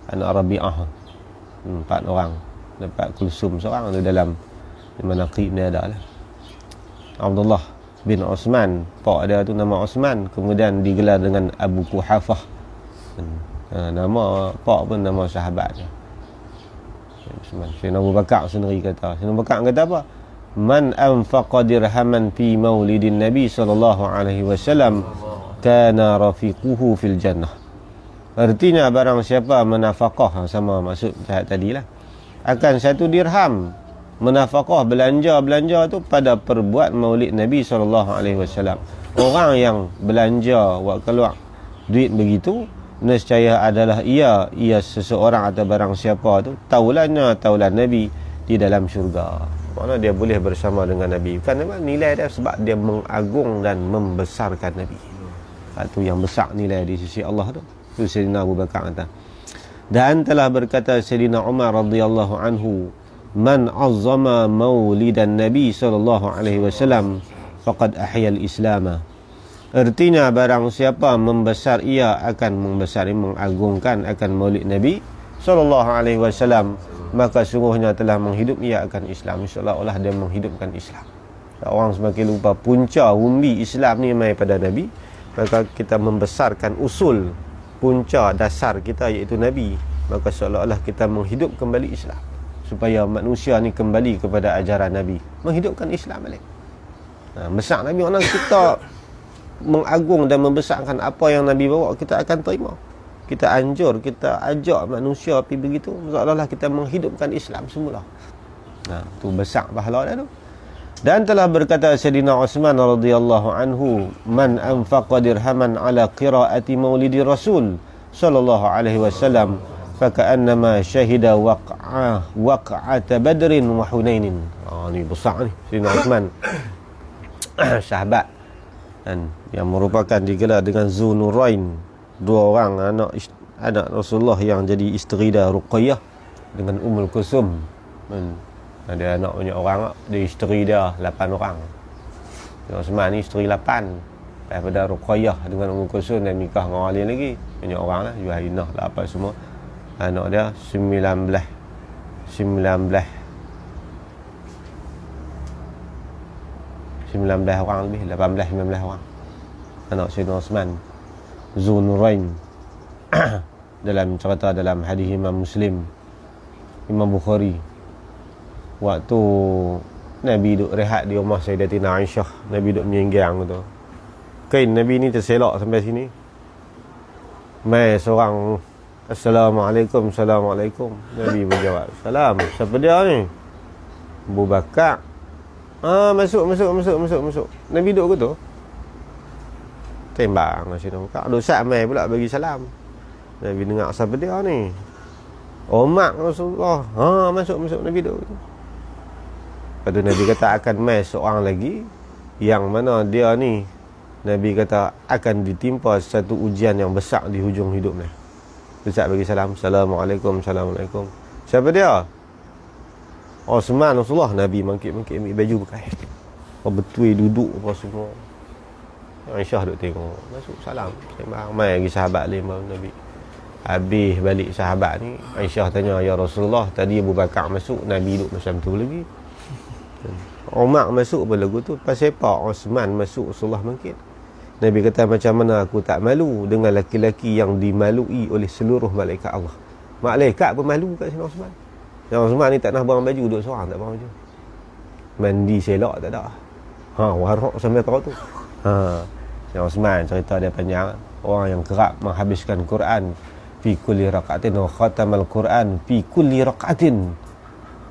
anak Rabi'ah. 4 orang. Dapat Kulsum seorang tu dalam manaqib ni ada lah. Abdullah bin Osman, pak dia tu nama Osman, kemudian digelar dengan Abu Quhafah. Nama pak pun nama sahabat dia. Sayyidina Abu Bakar sendiri kata. Sayyidina Abu Bakar kata apa? Man anfaqa dirhaman fi maulidin Nabi sallallahu alaihi wasallam kana rafiquhu fil jannah. Artinya barang siapa menafaqah, sama maksud jahat tadilah, akan 1 dirham menafaqah, belanja tu pada perbuat maulid Nabi sallallahu alaihi wasallam. Orang yang belanja buat keluar duit begitu, nescaya adalah ia seseorang atau barang siapa tu taulannya taulan Nabi di dalam syurga. Mana dia boleh bersama dengan Nabi. Bukan apa nilai dia, sebab dia mengagung dan membesarkan Nabi. Itu yang besar nilai di sisi Allah tu. Itu Sayyidina Abu Bakar kata. Dan telah berkata Sayyidina Umar radhiyallahu anhu, man azzama maulidan Nabi sallallahu alaihi wasallam faqad ahyal Islam. Artinya barang siapa membesar, ia akan membesari, mengagungkan akan maulid Nabi sallallahu alaihi wasallam, maka sungguhnya telah menghidup ia akan Islam. Seolah-olah dia menghidupkan Islam. Orang semakin lupa punca umbi Islam ni mai pada Nabi, maka kita membesarkan usul punca dasar kita iaitu Nabi, maka seolah-olah kita menghidup kembali Islam, supaya manusia ni kembali kepada ajaran Nabi, menghidupkan Islam balik. Besar Nabi, orang kita mengagung dan membesarkan apa yang Nabi bawa, kita akan terima. Kita anjur, kita ajak manusia pergi begitu, seolah-olah kita menghidupkan Islam semula. Tu besar pahala dia tu. Dan telah berkata Sayyidina Uthman radhiyallahu anhu, man anfaqa dirhaman ala qiraati maulidi Rasul sallallahu alaihi wasallam faka'annama syahida waq'ata badrin wa hunainin. Ni besar ni Sayyidina Uthman. Sahabat dan yang merupakan digelar dengan Zunurain, 2 orang anak Rasulullah yang jadi isteri dia, Ruqayyah dengan Ummul Kulsum. Dia anak banyak orang, dia isteri dia 8 orang. Uthman ni isteri 8. Daripada Ruqayyah dengan Ummul Kulsum dan nikah dengan orang lain lagi, banyak orang lah, Juhainah lah apa semua. Anak dia 19 orang lebih, 18-19 orang anak Sayyidina Uthman. Zunurain dalam cerita dalam hadis Imam Muslim, Imam Bukhari, waktu Nabi duduk rehat di rumah Sayyidatina Aisyah, Nabi duduk menyenggang tu, kain Nabi ni terselak sampai sini, mai seorang, Assalamualaikum. Nabi berjawab, salam. Siapa dia ni? Abu Bakar. Masuk. Nabi duduk ke tu? Tembang Sayyidina Abu Bakar. Dosa mai pula bagi salam. Nabi dengar, siapa dia ni? Mak Rasulullah. Masuk. Nabi duduk. Lepas tu Nabi kata akan mai seorang lagi, yang mana dia ni Nabi kata akan ditimpa satu ujian yang besar di hujung hidupnya. Besar bagi salam. Assalamualaikum. Siapa dia? Uthman Rasulullah. Nabi mangkit-mangkit ambil baju bekas. Betul duduk apa semua. Aisyah duk tengok. Masuk salam. Sembang mai lagi sahabat lain baru Nabi. Habis balik sahabat ni, Aisyah tanya, ya Rasulullah, tadi Abu Bakar masuk, Nabi duduk macam tu lagi. Umar masuk pun lagu tu. Pasal apa Uthman masuk, Rasulullah mangkit? Nabi kata, macam mana aku tak malu dengan laki-laki yang dimalui oleh seluruh malaikat Allah. Malaikat pun malu kat Sayyidina Uthman. Yang Uthman ni tak nak buang baju, duduk seorang tak buang baju. Mandi selok tak ada. Warak sampai tahu tu. Sayyidina Uthman cerita dia panjang. Orang yang kerap menghabiskan Quran fi kulli raqatin, wa khatamal Quran fi kulli raqatin.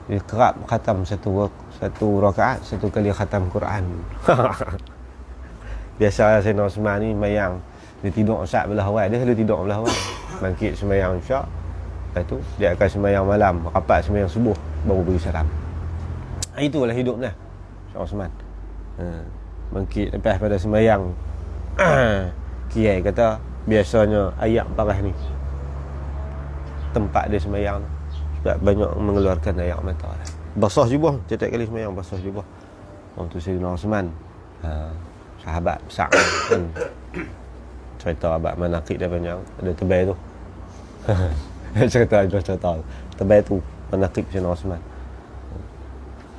Dia kerap khatam satu rakaat, 1 kali khatam Quran. Biasa Sayyidina Uthman ni mayang, dia tidur syak belah awal, dia selalu tidur belah awal. Bangkit sembahyang syak, lepas tu dia akan sembahyang malam, rapat sembahyang subuh, baru beri salam. Itulah hidupnya Sayyidina Uthman. Bangkit lepas pada sembahyang, Kiai kata biasanya ayat parah ni tempat dia sembahyang, sebab banyak mengeluarkan air mata. Basah jubah, setiap kali sembahyang basah jubah. Tu Sayyidina Uthman, sahabat besar kan. Cerita abad manaqib dia panjang, ada tebal tu. cerita tebal tu manaqib Sayyidina Uthman.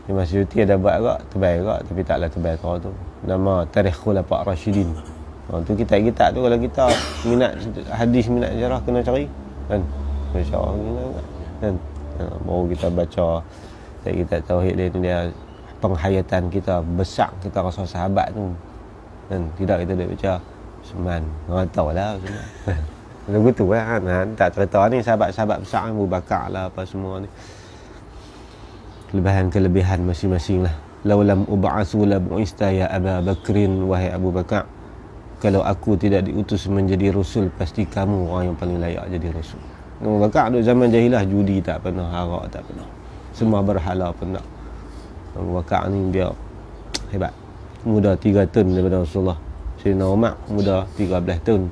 Imam Suyuti ada buat agak tebal agak, tapi taklah tebal tu. Nama Tarikh Khulafa' Rasyidin. Tu kitab-kitab tu kalau kita minat hadis, minat sejarah, kena cari kan. Masya-Allah kan. Baru kita baca kita tauhid dia penghayatan kita besar, kita rasa sahabat tu kan. Tidak kita dah baca Osman, orang tahu lah Osman. Lagu tu kan, tak cerita ni sahabat-sahabat besar Abu Bakar lah apa semua ni. Kelebihan masing-masing lah. Laulam ub'atsu la bu'ista ya Aba Bakrin, wahai Abu Bakar, kalau aku tidak diutus menjadi rasul, pasti kamu orang yang paling layak jadi rasul. Abu Bakar duduk zaman jahilah, judi tak pernah, arak tak pernah, semua berhala pun tak. Abu Bakar ni dia hebat, muda 3 tahun daripada Rasulullah. Sayyidina Umar muda 13 tahun.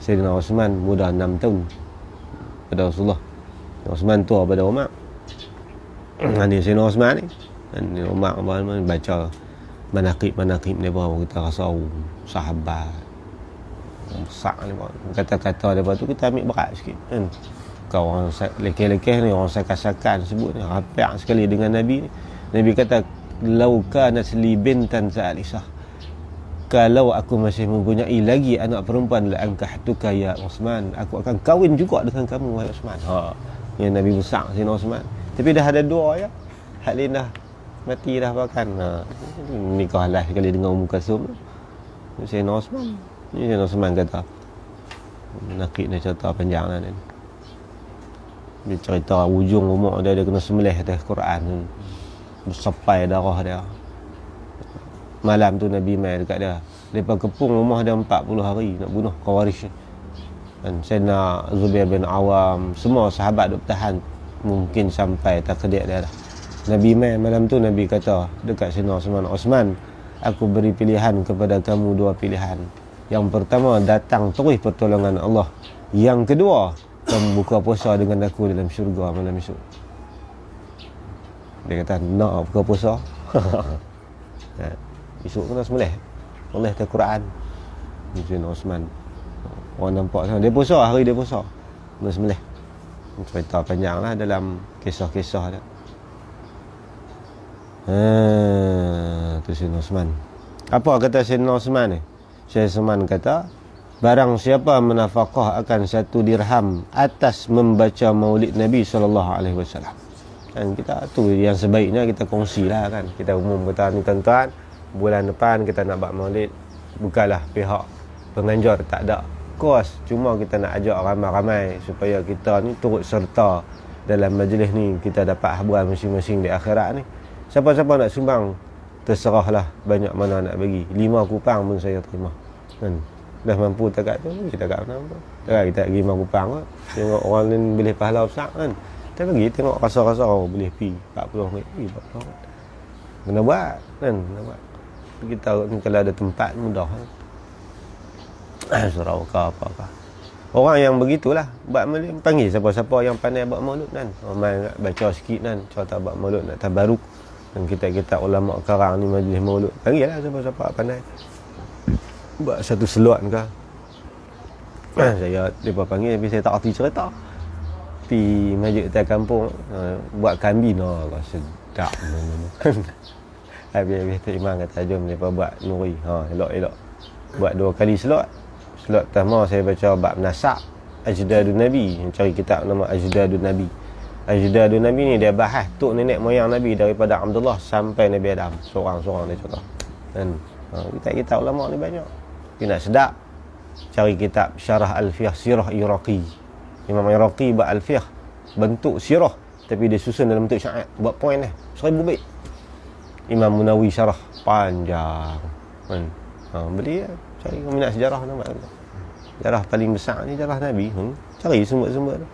Sayyidina Osman muda 6 tahun pada Rasulullah. Osman tua pada Umar. Ni Sayyidina Osman ni, dan Umar baca manaqib dia baru kita rasa sahabat besar ni, kata-kata daripada tu kita ambil berat sikit kan. Kau orang lekeh-lekeh ni, orang sakan-sakan sebut ni, rapiak sekali dengan Nabi ni. Nabi kata, lau kanat li bintan sa'alisah, kalau aku masih mempunyai lagi anak perempuan, la ankahtuka ya Osman, aku akan kahwin juga dengan kamu wahai Osman. Yang Nabi besar Sayyidina Osman, tapi dah ada 2 ya, hak lain dah mati dah bahkan. Nikahlah sekali dengan Ummu Kalsum. Sayyidina Osman ni, Sayyidina Osman kata, nakik dia cerita panjang lah ni. Dia cerita ujung umur dia kena sembelih atas Quran, bersapai darah dia. Malam tu Nabi mai dekat dia, lepas kepung rumah dia 40 hari nak bunuh Khawarij. Dan Sayyidina Zubair bin Awam, semua sahabat duk tahan, mungkin sampai takdir dia dah. Nabi mai malam tu, Nabi kata dekat Sayyidina Osman, Osman, aku beri pilihan kepada kamu 2 pilihan. Yang pertama, datang terus pertolongan Allah. Yang kedua, kamu buka puasa dengan aku dalam syurga malam esok. Dia kata, nak buka puasa? Esok kena sembelih oleh Al-Quran. Sayyidina Osman, orang nampak sana, dia puasa, hari dia puasa, kena sembelih. Cerita panjang lah dalam kisah-kisah dia. Tu Sayyidina Osman. Apa kata Sayyidina Osman ni? Sayyidina Osman kata, barang siapa menafkah akan 1 dirham atas membaca maulid Nabi SAW. Dan kita tu yang sebaiknya kita kongsilah kan. Kita umum kata ni tuan-tuan, bulan depan kita nak buat maulid. Bukanlah pihak penganjur, tak ada kos, cuma kita nak ajak ramai-ramai supaya kita ni turut serta dalam majlis ni, kita dapat habuan masing-masing di akhirat ni. Siapa-siapa nak sumbang, terserahlah banyak mana nak bagi. 5 kupang pun saya terima kan. Dah mampu takat tu, kita tak mampu, tak kita bagi 5 kupang lah. Tengok orang lain boleh pahala besar kan, kita bagi, tengok rasa-rasa boleh pi 40 ringgit, 40 ringgit kena buat kan, kena buat. Kita ni kalau ada tempat mudah kan. Surau ke apa-apa, orang yang begitulah buat maulid, panggil siapa-siapa yang pandai buat maulid kan. Ramai nak baca sikit kan, cerita buat maulid, nak tabaruk. Dan kita ulama karang ni majlis maulid, panggil lah siapa-siapa pandai buat satu slot ke. Saya depa panggil, tapi saya tak erti cerita. Pi masjid atas kampung, buat kambina lah, sedap. Habis Tok Imam kata, jom depa buat nuri. Elok-elok. Buat 2 kali slot. Slot pertama saya baca bab nasab Ajdadun Nabi, cari kitab nama Ajdadun Nabi. Ajdadun Nabi ni dia bahas tok nenek moyang Nabi daripada Abdullah sampai Nabi Adam, seorang-seorang dia contoh. Dan kitab ulama ni banyak. Kita nak sedap, cari kitab Syarah Al-Fiqh Sirah Iraqi. Imam Iraqi buat Al-Fiqh bentuk sirah, tapi dia susun dalam bentuk syair, buat poin dah 1000 bait. Imam Munawi syarah panjang kan. Beli cari minat sejarah nama. Sejarah paling besar ni sejarah Nabi. Cari sumber-sumber tu.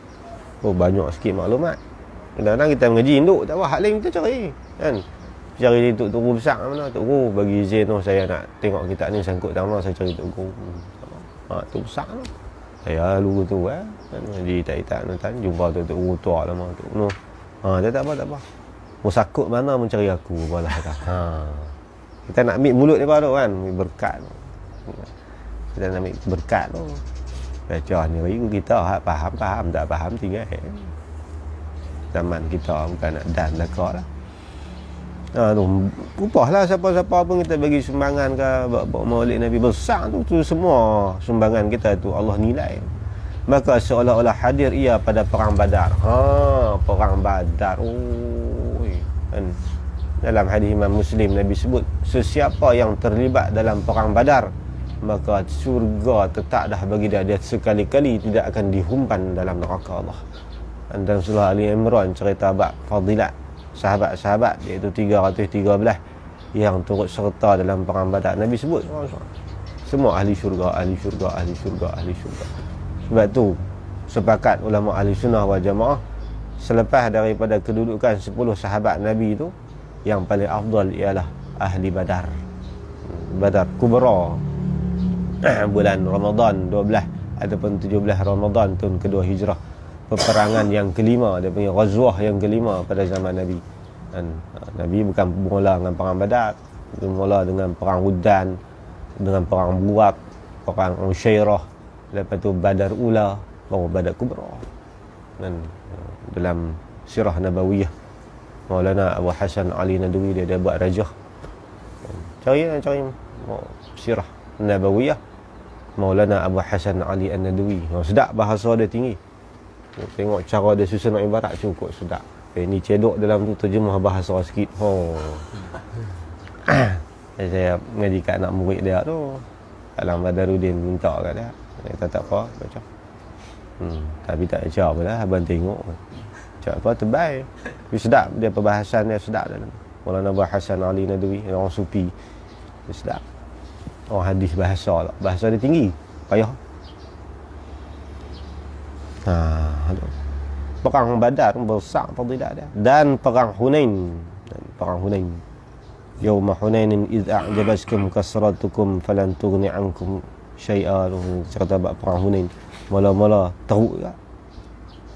Oh, banyak sikit maklumat. Kadang-kadang kita mengaji induk tak apa, hak lain kita cari kan. Cari di Tok Guru besar mana, Tok Guru bagi izin tu saya nak tengok kitab ni sangkut tangan, saya cari Tok Guru. Tu besar tu. Saya lalu tu kan. Di tak nonton jumpa Tok Guru tua lama tu. Tak apa. Mau sakut mana mencari aku balah kata. Kita nak ambil mulut depa tu kan, berkat. Kita nak ambil berkat tu. Baca ni kita faham tak faham tinggal. Zaman kita bukan nak dan belaka lah. Upahlah siapa-siapa pun kita bagi sumbangan ke buat maulid Nabi besar tu semua sumbangan kita tu Allah nilai. maka seolah-olah hadir ia pada perang Badar. Perang Badar. Kan dalam hadis Imam Muslim Nabi sebut, sesiapa yang terlibat dalam perang Badar, maka syurga tetap dah bagi dia sekali-kali tidak akan dihumpan dalam neraka Allah. Dan dalam surah Ali Imran cerita bab fadilat sahabat-sahabat, iaitu 313 yang turut serta dalam perang Badar. Nabi sebut semua ahli syurga, ahli syurga, ahli syurga, ahli syurga. Sebab tu sepakat ulama ahli sunnah wal jamaah, selepas daripada kedudukan 10 sahabat Nabi itu, yang paling afdal ialah ahli Badar. Badar Kubra, bulan Ramadan 12 ataupun 17 Ramadan tahun kedua Hijrah, peperangan yang kelima, dia punya ghazwah yang kelima pada zaman Nabi. Dan Nabi bukan mula dengan perang Badar, dia mula dengan perang Uddan, dengan perang Buwab, perang Usyairah, lepas tu Badar Ula, baru Badar Kubra. Dan dalam sirah Nabawiyah, Maulana Abu Hasan Ali Nadwi dia buat rajah. Cari sirah Nabawiyah Maulana Abu Hasan Ali An-Nadwi. Sedap bahasa dia tinggi. Tengok cara dia susun nak ibarat cukup sedap. Ni cedok dalam tu terjemah bahasa sikit. Saya ngaji kat anak murid dia tu, Alam Badarudin minta kat dia. Dia tak apa baca. Tapi tak baca apa lah, abang tengok. Baca apa terbaik. Tapi sedap dia, perbahasan dia sedap dalam. Maulana Abu Hasan Ali Nadwi, orang sufi. Dia sedap. Orang hadis bahasa lah. Bahasa dia tinggi. Payah. Perang Badar besar fadilat dia. Dan perang Hunain. Yauma Hunainin idh a'jabaskum kasratukum falan tughni ankum syai'a. Cerita bab perang Hunain. Mula-mula teruk juga,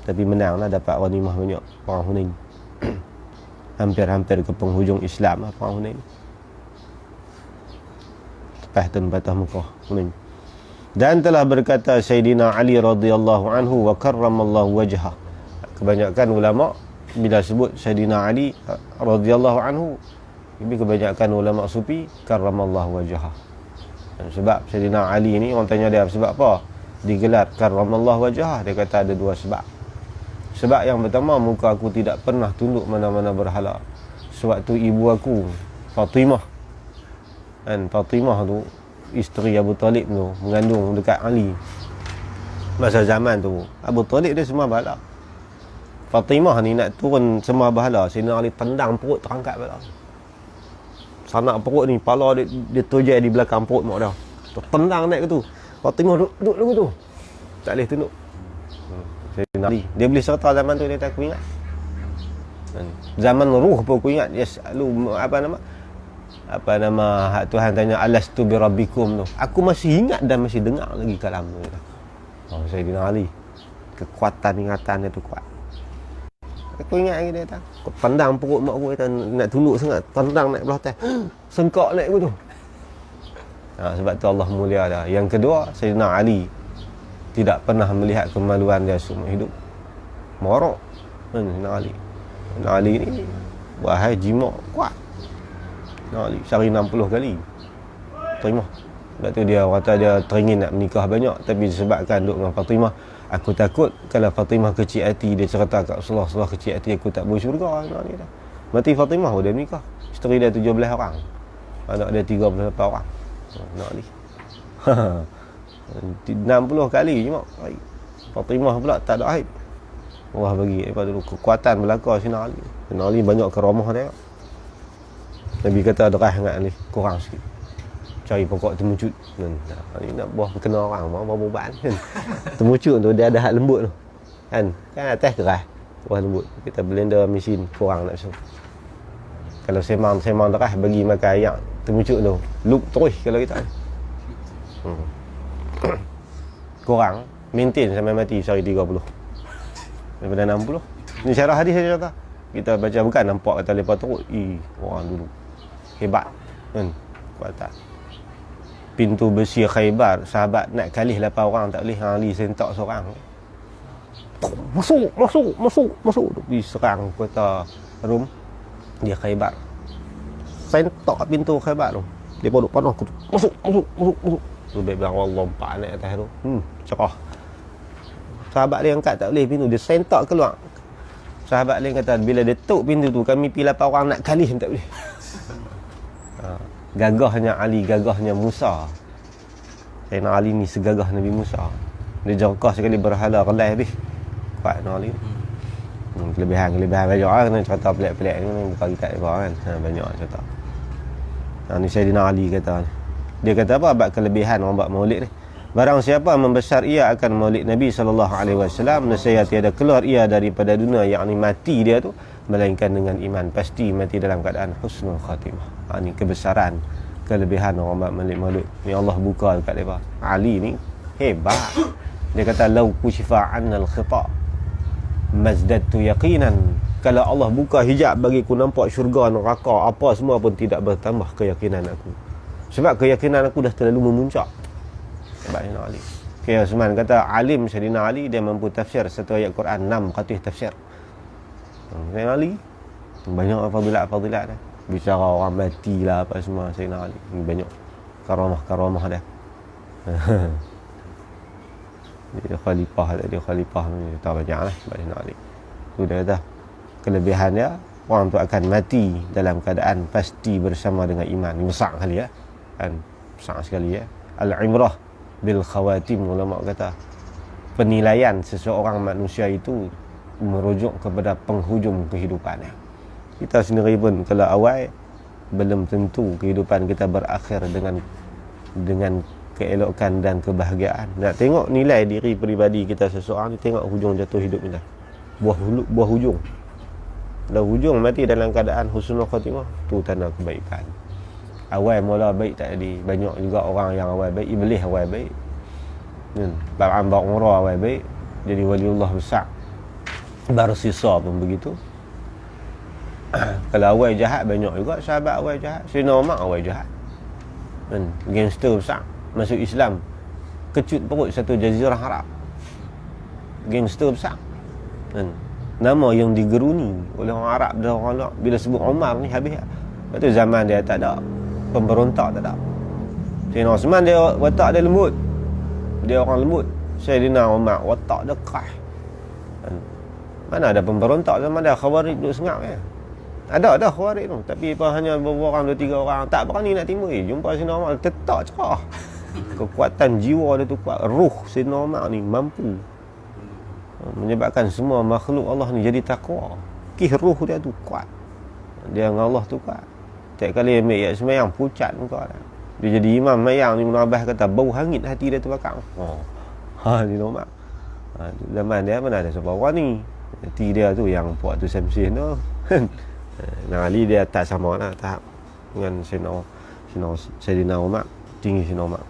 tapi menanglah, dapat ghanimah banyak perang Hunain. Hampir-hampir ke penghujung Islam lah perang Hunain. Lepas tu batas Mekah Hunain. Dan telah berkata Sayyidina Ali radhiyallahu anhu wa karramallahu wajhah. Kebanyakan ulama bila sebut Sayyidina Ali radhiyallahu anhu, ini kebanyakan ulama sufi karramallahu wajhah. Sebab Sayyidina Ali ni, orang tanya dia sebab apa digelar karramallahu wajhah, dia kata ada dua sebab. Sebab yang pertama, muka aku tidak pernah tunduk mana-mana berhala. Sewaktu ibu aku Fatimah, dan Fatimah tu isteri Abu Talib tu, mengandung dekat Ali. Masa zaman tu Abu Talib dia sembah berhala. Fatimah ni nak turun sembah berhala, Sayyidina Ali tendang perut, terangkat bala. Sanak perut ni, kepala dia terjai di belakang perut mak dia. Tendang naik ke tu. Fatimah duduk lagu tu, tak boleh tunduk. Sayyidina Ali, dia boleh serta zaman tu, dia tak, aku ingat. Zaman ruh pun aku ingat. Dia selalu apa nama hak Tuhan tanya alastu bi rabbikum tu. Aku masih ingat dan masih dengar lagi kalam tu. Sayyidina Ali, kekuatan ingatan dia tu kuat. Aku ingat lagi dia kata, aku tendang perut mak aku, kata nak tunduk sangat, tendang naik belah atas, sengkak naik aku tu. Sebab tu Allah mulia dah. Yang kedua, Sayyidina Ali tidak pernah melihat kemaluan dia seumur hidup. Marok Sayyidina Ali. Sayyidina Ali ni wahai jimat kuat. Sayyidina Ali sehari 60 kali terima. Sebab tu dia kata dia teringin nak menikah banyak, tapi disebabkan duduk dengan Fatimah, aku takut kalau Fatimah kecil hati, dia cerita kat Rasulullah kecil hati, aku tak boleh syurga. Mati Fatimah dia menikah, isteri dia 17 orang, anak dia 38 orang. Nak Ali 60 kali je mak. Fatimah pula tak ada aib. Allah bagi daripada dulu kekuatan belaka Sayyidina Ali. Sayyidina Ali banyak keramah dia. Nabi kata derah sangat Ali, kurang sikit. Cari pokok temucut. Ni nak buah kena orang mau beban kan. Temucut tu dia ada hak lembut tu. Kan atas keras, buah lembut. Kita blender mesin kurang nak suruh. Kalau semang derah bagi makan ayak temucut tu, loop terus kalau kita. Kurang, maintain sampai mati sehari 30 daripada 60. Ni syarah hadis saya kata. Kita baca bukan nampak kata lepas teruk. Orang dulu hebat kan, kuatan. Pintu besi Khaybar, sahabat nak kalih 8 orang tak boleh, Ali sentak seorang. Masuk diserang kota Rom di Khaybar. Sentak pintu Khaybar tu. Dia duduk panah aku tu. Masuk. Lebih bilang Allah lompat naik atas tu. Cerah. Sahabat lain angkat tak boleh pintu, dia sentak keluar. Sahabat lain kata bila dia tuk pintu tu, kami pi 8 orang nak kali tak boleh. Gagahnya Ali, gagahnya Musa. Sayyidina Ali ni segagah Nabi Musa. Dia jangkah sekali berhala relai habis. Kuat Ali. Kelebihan banyak lah, kena cerita pelik-pelik ni bukan kita kan. Banyak cerita. Ni Sayyidina Ali kata. Dia kata apa bab kelebihan orang buat maulid ni? Barang siapa membesar ia akan maulid Nabi SAW, nescaya tiada keluar ia daripada dunia, yakni mati dia tu, melainkan dengan iman. Pasti mati dalam keadaan husnul khatimah. Ni kebesaran, kelebihan orang buat maulid. Ni Allah buka dekat mereka. Ali ni hebat. Dia kata lau kushifa annal khita mazdadtu yaqinan. Kalau Allah buka hijab bagi aku nampak syurga, neraka, apa semua pun tidak bertambah keyakinan aku. Sebab keyakinan aku dah terlalu memuncak. Sayyidina Ali. Okay, Osman kata alim Sayyidina Ali, dia mampu tafsir satu ayat Quran 6 khatih tafsir. Sayyidina Ali banyak fadilat dah. Bicara orang mati lah apa semua, Sayyidina Ali banyak karamah dah. Dia khalifah ni tak banyak lah Sayyidina Ali. Tu dia kata kelebihan dia, orang tu akan mati dalam keadaan pasti bersama dengan iman. Ini besar kali ya. Kan besar sekali ya. Al-ibrah bil khawatim, ulama kata penilaian seseorang manusia itu merujuk kepada penghujung kehidupannya. Kita sendiri pun kalau awal belum tentu kehidupan kita berakhir dengan keelokan dan kebahagiaan. Nak tengok nilai diri peribadi kita seseorang ni, tengok hujung jatuh hidup kita. Buah hujung. Kalau hujung mati dalam keadaan husnul khatimah, tu tanda kebaikan. Awal mula baik tak jadi. Banyak juga orang yang awal baik, iblis awal baik. Bab'an ba'umrah awal baik, jadi waliullah besar. Barsisa pun begitu. Kalau awal jahat, banyak juga sahabat awal jahat. Sayyidina Umar awal jahat. Gangster besar, masuk Islam, kecut perut satu jazirah Arab. Gangster besar. Nama yang digeruni oleh orang Arab dan orang luar. Bila sebut Umar ni habis. Lepas tu zaman dia tak ada pemberontak, tak ada. Sayyidina Osman dia watak dia lembut, dia orang lembut. Sayyidina Umar watak dia keras. Mana ada pemberontak zaman dia, Khawarij duduk sengap ya. Ada Khawarij tu, tapi apa hanya beberapa orang, 2-3 orang tak berani nak timbul. Jumpa Sayyidina Umar tetap cerah. Kekuatan jiwa dia tu kuat. Ruh Sayyidina Umar ni mampu menyebabkan semua makhluk Allah ni jadi takwa. Ruh dia tu kuat. Dia dengan Allah tu kuat. Setiap kali ambil ayat sembahyang pucat muka dia. Dia jadi imam mayang ni, Munabah kata bau hangit hati dia terbakar. Ni normal. Zaman dia mana ada siapa orang ni. Hati dia tu yang puak tu Samsin tu. Nah, Ali dia tak sama lah tahap dengan Sayyidina Umar, tinggi Sayyidina Umar.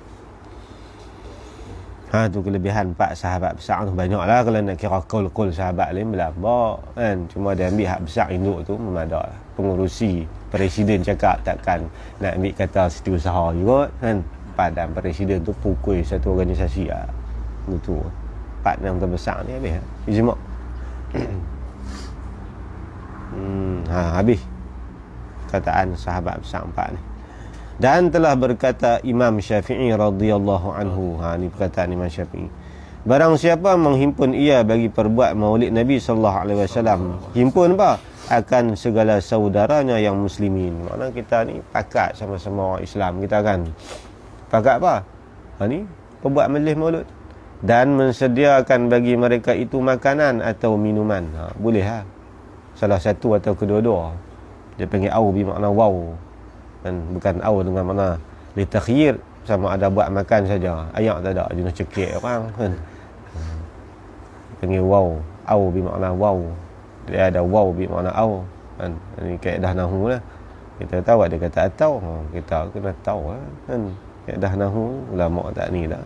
Tu kelebihan 4 sahabat besar tu. Banyak lah kalau nak kira kol sahabat lain berlambak kan. Cuma dia ambil hak besar induk tu memada lah. Pengurusi presiden cakap takkan nak ambil kata setiausaha juga kan. Padahal presiden tu pukul satu organisasi lah. Itu 4 yang terbesar ni habis lah. Ijma'. Habis kataan sahabat besar 4 ni. Dan telah berkata Imam Syafi'i radhiyallahu anhu. Ni perkataan Imam Syafi'i. Barang siapa menghimpun ia bagi perbuat maulid Nabi sallallahu alaihi wasallam, himpun apa? Akan segala saudaranya yang muslimin. Maknanya kita ni pakat sama-sama orang Islam kita kan. Pakat apa? Ni perbuat majlis maulud dan mensediakan bagi mereka itu makanan atau minuman. Boleh lah. Salah satu atau kedua-dua. Dia panggil au bermakna waw. Dan bukan au dengan mana litakhyir, sama ada buat makan saja. Ayak tak ada, jenis cekik orang kan. Panggil waw. Au bermakna waw. Dia ada waw bermakna au kan. Ini kaedah nahwu lah. Kita tahu ada kata atau, kita kena tahu kan. Kaedah nahwu ulama tak ni dah.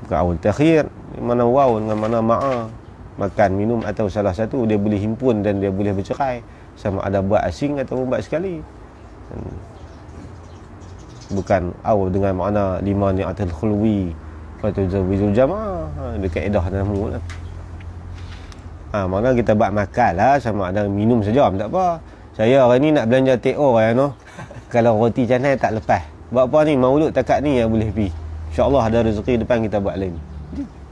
Bukan au takhir, mana waw dengan mana ma'a. Makan, minum atau salah satu, dia boleh himpun dan dia boleh bercerai. Sama ada buat asing atau buat sekali. Bukan au dengan makna lima ni'atul khulwi wa tuzawwijul jamaah. Dia kaedah nahwu lah. Makna kita buat makan lah, sama ada minum saja tak apa. Saya hari ni nak belanja TO ya no. Kalau roti canai tak lepas. Buat apa ni, maulud takat ni yang boleh pergi. InsyaAllah ada rezeki depan kita buat lain.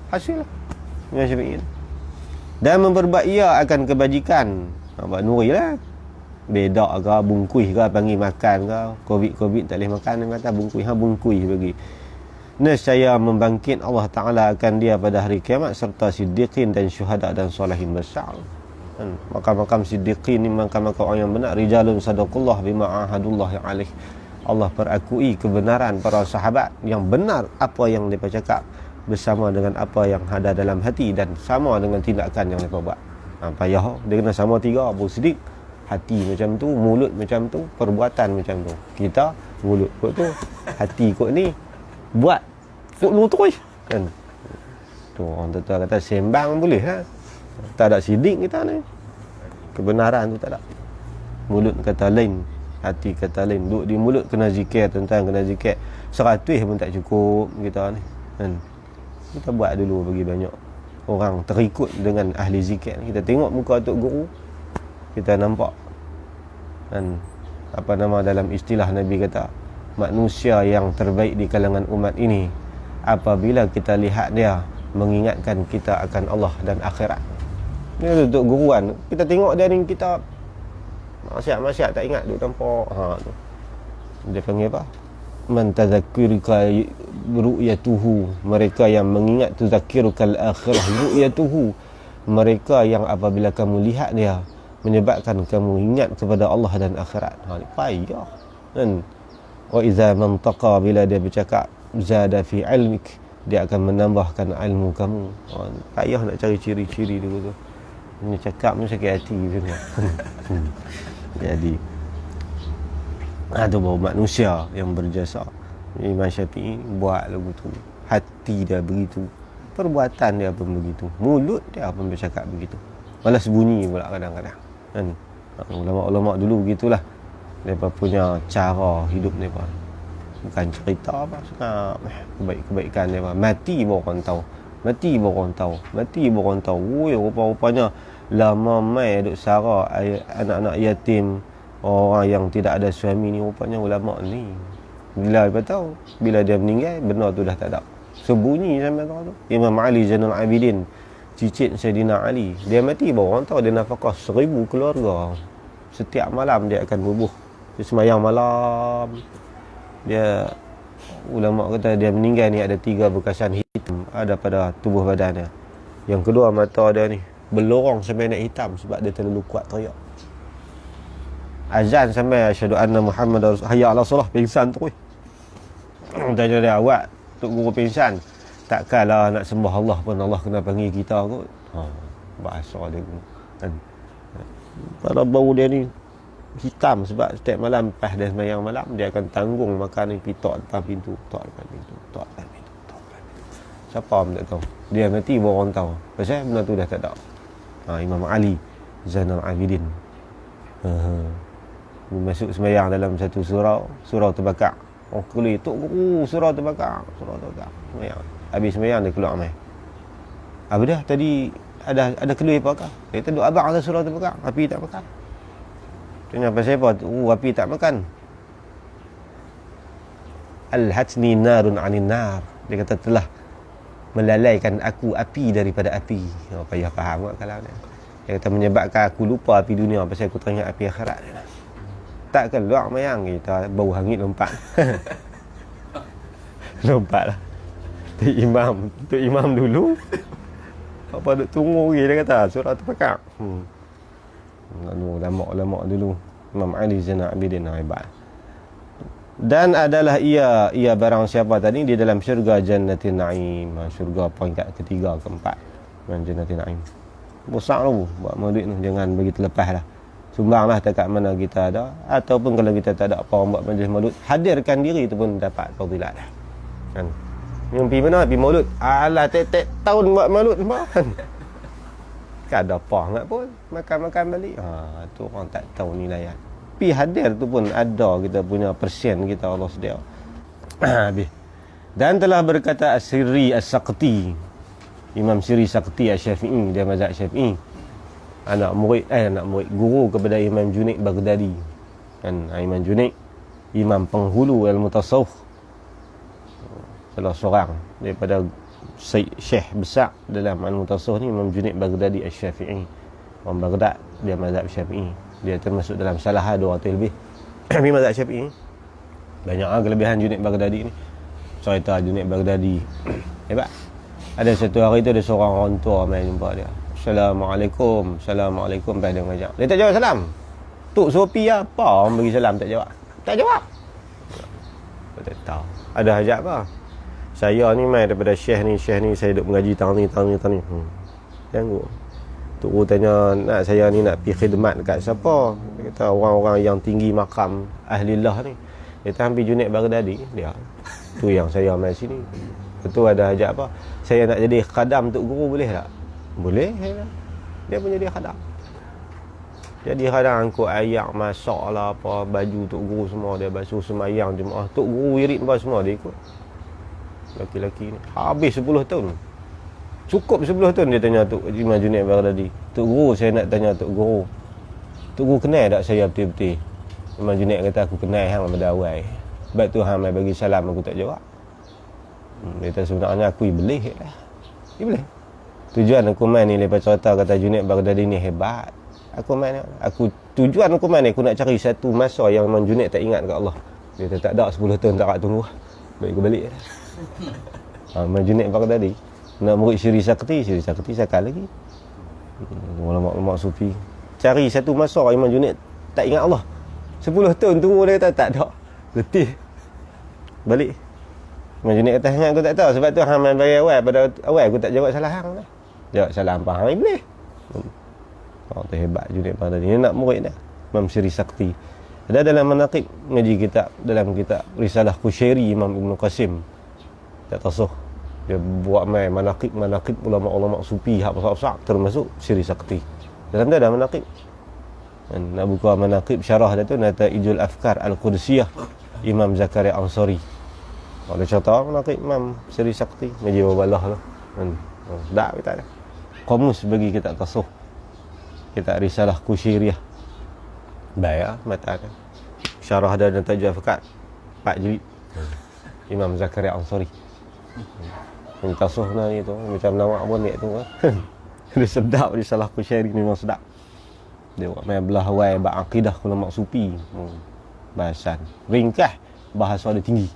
Hasil lah. Imam Syafi'i. Dan memperbuat ia akan kebajikan. Nampak nuri lah. Bedak ke, bungkuih ke, panggil makan ke. Covid tak boleh makan, dia kata bungkuih. Bungkuih bagi. Nescaya membangkit Allah Ta'ala akan dia pada hari kiamat serta siddiqin dan syuhada dan solehin besar. Makam-makam siddiqin ni makam-makam orang yang benar. Rijalun sadaqullah bima ahadullah alaih. Allah perakui kebenaran para sahabat yang benar apa yang mereka cakap bersama dengan apa yang ada dalam hati dan sama dengan tindakan yang mereka buat. Payah dia kena sama tiga. Abu Siddiq hati macam tu, mulut macam tu, perbuatan macam tu. Kita mulut kot tu, hati kot ni, buat kot lu terus kan. Tu orang tua kata sembang boleh lah. Tak ada sidik kita ni. Kebenaran tu tak ada. Mulut kata lain, hati kata lain. Duduk di mulut kena zikir, tentang kena zikir 100 pun tak cukup kita ni kan. Kita buat dulu bagi banyak orang terikut dengan ahli zikir. Kita tengok muka Tok Guru, kita nampak kan, apa nama dalam istilah Nabi kata, manusia yang terbaik di kalangan umat ini apabila kita lihat dia mengingatkan kita akan Allah dan akhirat. Ni Tok Guru kan, kita tengok dia ni, kita masyarakat tak ingat duk nampak tu. Dia panggil apa? Man tadzakkirka ru'yatuhu, mereka yang mengingat tuzakkirukal akhirah ru'yatuhu, mereka yang apabila kamu lihat dia menyebabkan kamu ingat kepada Allah dan akhirat. Ni payah kan. Wa iza mantaqa, bila dia bercakap, zada fi ilmik, dia akan menambahkan ilmu kamu. Payah nak cari ciri-ciri dulu tu. Ini cakap ni sakit hati semua. Jadi ada bahawa manusia yang berjasa. Imam Syafi'i buat lagu tu, hati dia begitu, perbuatan dia pun begitu, mulut dia pun bercakap begitu, malas bunyi pula kadang-kadang kan. Ulama-ulama dulu begitulah, mereka punya cara hidup mereka, bukan cerita apa sekarang kebaikan mereka. Mati baru orang tahu, mati baru orang tahu, mati baru orang tahu. Rupa-rupanya lama mai duk sara anak-anak yatim, orang yang tidak ada suami ni, rupanya ulama ni. Bila dia tahu, bila dia meninggal, benda tu dah tak ada. Sebunyi sampai tu. Imam Ali Zainal Abidin, cicit Sayyidina Ali, dia mati baru orang tahu dia nafkah 1000 keluarga. Setiap malam dia akan bubuh. Dia semayang malam. Dia, ulama kata dia meninggal ni ada 3 bekasan hitam ada pada tubuh badannya. Yang kedua, mata dia ni berlorong sampai nak hitam sebab dia terlalu kuat teriak. Azan sampai asyhadu anna Muhammad hayya ala solah, pingsan terus. Tanya dia, awak Tok Guru pingsan, takkanlah nak sembah Allah pun Allah kena panggil kita kot. Bahasa dia kan. Pada bau dia ni hitam sebab setiap malam lepas dia sembahyang malam, dia akan tanggung makan ni pitok depan pintu, tok depan pintu, tok depan pintu, tok depan pintu. Siapa pun tak tahu. Dia mati baru orang tahu. Pasal benda tu dah tak ada. Imam Ali Zainal Abidin. Masuk sembahyang dalam satu surau terbakar. Oh kulit Tok Guru, surau terbakar, sembahyang. Habis sembahyang dia keluar mai. Apa dah tadi ada keluar apakah? Dia kata duk abang ada surau terbakar, api tak bakar. Tanya pasal apa? Api tak makan. Alhatni narun anin nar. Dia kata telah melalaikan aku api daripada api. Payah faham tak kalau dia. Dia kata menyebabkan aku lupa api dunia pasal aku teringat api akhirat. Tak keluar mayang kita, bau hangit lompat. Lompatlah. Tu imam dulu. Apa duk tunggu lagi dia kata surau terbakar. Lama dulu. Imam Ali Zainal Abidin hebat. Dan adalah ia barang siapa tadi di dalam syurga Jannatin Naim, syurga peringkat ketiga keempat. Jannatin Naim. Besar tu buat maulid tu, jangan bagi terlepas lah. Sumbanglah dekat mana kita ada, ataupun kalau kita tak ada apa orang buat majlis maulid, hadirkan diri tu pun dapat fadilat dah. Kan? Yang pergi mana? Pergi maulid. Alah tiap-tiap tahun buat maulid kan. Tak ada apa enggak pun, makan-makan balik. Tu orang tak tahu nilai. Pi hadir tu pun ada kita punya persen kita Allah sedia. Habis. Dan telah berkata As-Sirri As-Saqti, Imam Sirri Saqti Asy-Syafi'i, dia mazhab Syafi'i. Anak murid guru kepada Imam Junaid Baghdadi. Kan Imam Junaid, imam penghulu al-mutasawwif. Salah seorang daripada Syekh besar dalam ilmu tasawuf ni Imam Junaid Baghdadi Asy-Syafi'i. Orang Baghdad, dia mazhab Syafi'i. Dia termasuk dalam salah 200 lebih tapi mazhab Syafi'i. Banyak kelebihan Junaid Baghdadi ni. Cerita Junaid Baghdadi hebat. Ada satu hari tu ada seorang orang tua main jumpa dia. Assalamualaikum. Assalamualaikum. Lepas dia ngajak, dia tak jawab salam. Tok Sopi apa orang bagi salam tak jawab? Tak jawab. Dia tak tahu ada hajat apa. Saya ni mai daripada syekh ni saya duk mengaji tang ni. Tengok Tok Guru tanya, nak saya ni nak pergi khidmat dekat siapa? Dia kata orang-orang yang tinggi makam ahlillah ni. Dia kata hampir Junaid Baghdadi dia. Tu yang saya mai sini. Betul ada hajat apa? Saya nak jadi khadam Tok Guru boleh tak? Boleh. Dia pun jadi khadam. Jadi khadam angkut ayak, masak lah apa, baju Tok Guru semua dia basuh semayang jemaah. Tok Guru wirid apa semua dia ikut. Laki-laki ni habis 10 tahun. Cukup 10 tahun dia tanya Tok Imam Junaid Baghdadi. Tok Guru, saya nak tanya Tok Guru. Tok Guru kenal tak saya betul-betul? Imam Junaid kata aku kenal hang pada awal. Sebab tu hang mai bagi salam aku tak jawab. Dia kata sebenarnya aku iblis lah. Iblis. Tujuan aku main ni lepas cerita kata Junaid Baghdadi ni hebat. Aku main tujuan aku main ni aku nak cari satu masa yang Imam Junaid tak ingat kat Allah. Dia kata tak ada 10 tahun tak tunggu. Baik aku balik. Imam Junaid Baghdadi nak murid Syiri Sakti sakal lagi. Ulama-ulama sufi cari satu masa Imam Junaid tak ingat Allah. 10 tahun tunggu dia kata tak ada. Letih. Balik. Imam Junaid kata hang aku tak tahu sebab tu hang main bagi awal pada awal aku tak jawab salah hang dah. Jawab salah apa hang iblis. Orang tu hebat Junaid Baghdadi. Dia nak murid dah. Imam Syiri Sakti. Ada dalam manaqib ngaji kitab dalam kitab Risalah Qushairi Imam Ibn Qasim. Tak tasawuf. Dia buat main manaqib ulama-ulama sufi hak besar-besar termasuk Syiri Sakti. Dalam dia ada manaqib. Dan nak buka manaqib syarah dia tu Nataijul Afkar Al-Qudsiyah Imam Zakaria Ansari. Ada cerita manaqib Imam Syiri Sakti ngaji babalah tu. Dak kita ada. Qamus bagi kitab tasawuf. Kitab Risalah Qushairiyah. Baik mata ada. Syarah dia Nataijul Afkar 4 jilid. Imam Zakaria Ansari. Yang tasawuf ni tu macam lawak pun dia tu. Dia sedap dia salah Qushairi ni memang sedap. Dia buat main belah awal bab akidah ulama sufi. Bahasan ringkas, bahasa dia tinggi.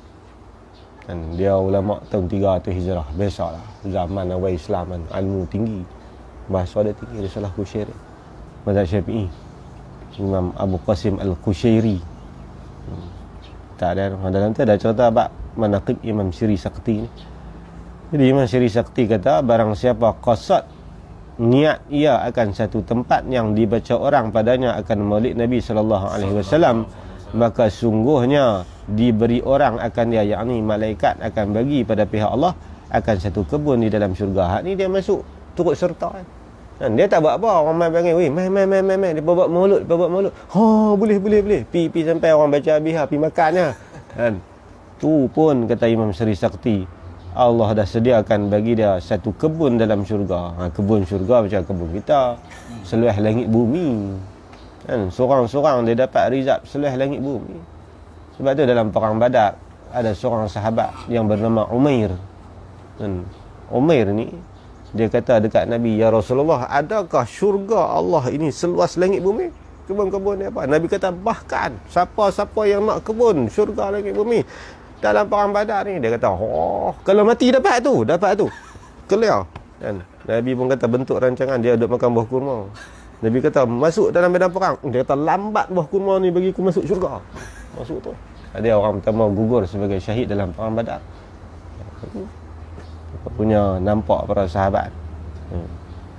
Dan dia ulama tahun 300 Hijrah. Biasalah zaman awal Islam kan ilmu tinggi. Bahasa dia tinggi dia salah Qushairi. Mazhab Syafi'i. Imam Abu Qasim Al-Qushairi. Tak ada dalam tu ada cerita bab manaqib Imam Syiri Sakti ni. Jadi Imam Syiri Sakti kata barang siapa qasad niat ia akan satu tempat yang dibaca orang padanya akan maulid Nabi SAW, maka sungguhnya diberi orang akan dia, yakni malaikat akan bagi pada pihak Allah akan satu kebun di dalam syurga. Hak ni dia masuk turut serta kan. Dia tak buat apa, orang main panggil, weh main dia buat maulud. Boleh. Pi sampai orang baca habis, pi makannya kan. Tu pun kata Imam Syiri Sakti, Allah dah sediakan bagi dia satu kebun dalam syurga. Kebun syurga macam kebun kita, seluas langit bumi kan. Seorang-seorang dia dapat rizab seluas langit bumi. Sebab tu dalam perang Badar ada seorang sahabat yang bernama Umair kan. Umair ni dia kata dekat Nabi, ya Rasulullah, adakah syurga Allah ini seluas langit bumi? Kebun-kebun ni apa? Nabi kata bahkan siapa-siapa yang nak kebun syurga langit bumi dalam perang Badar ni, dia kata kalau mati dapat tu clear kan. Nabi pun kata bentuk rancangan dia duduk makan buah kurma. Nabi kata masuk dalam medan perang, dia kata lambat buah kurma ni bagi aku masuk syurga. Masuk tu ada orang pertama gugur sebagai syahid dalam perang Badar. Punya nampak para sahabat.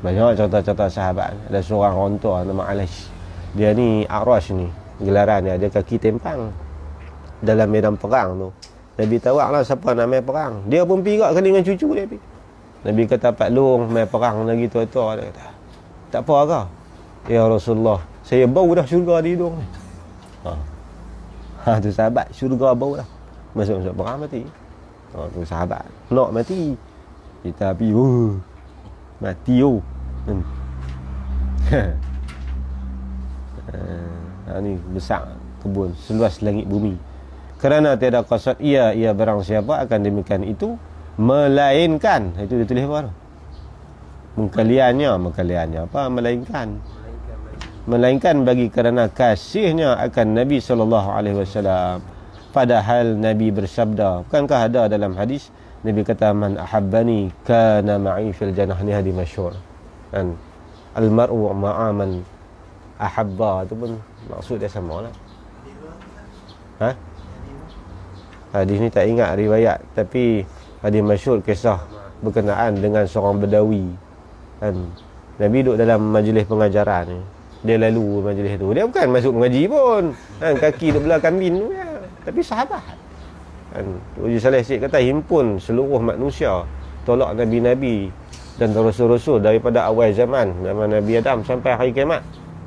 Banyak cerita-cerita sahabat. Ada seorang orang tua nama Alash. Dia ni Arash ni, gelaran dia, dia kaki tempang dalam medan perang tu. Nabi tawak lah siapa nak main perang. Dia pun pergi kali dengan cucu dia pergi. Nabi kata Pak Long main perang lagi tua-tua. Dia kata tak apa ke? Ya Rasulullah, saya bau dah syurga di hidung ni. Tu sahabat, syurga bau dah. Masuk perang mati. Tu sahabat nak mati. Kita pergi mati ni besar kebun seluas langit bumi. Kerana tiada qasad ia barang siapa akan demikian itu, melainkan, itu dia tulis apa tu? Mengkaliannya apa? Melainkan bagi kerana kasihnya akan Nabi SAW. Padahal Nabi bersabda, bukankah ada dalam hadis Nabi kata, man ahabbani kana ma'i fil jannah. Ni hadis masyhur kan, almar'u ma'a man ahabba, tu pun maksud dia sama lah. Hadis ni tak ingat riwayat, tapi hadis masyhur, kisah berkenaan dengan seorang Bedawi kan. Nabi duduk dalam majlis pengajaran ni, dia lalu majlis tu, dia bukan masuk mengaji pun kan, kaki duduk belakang bin tu ya. Tapi sahabat kan, Uji Saleh Syed kata, himpun seluruh manusia, tolak Nabi-Nabi dan Rasul-Rasul daripada awal zaman Nabi Adam sampai hari kiamat.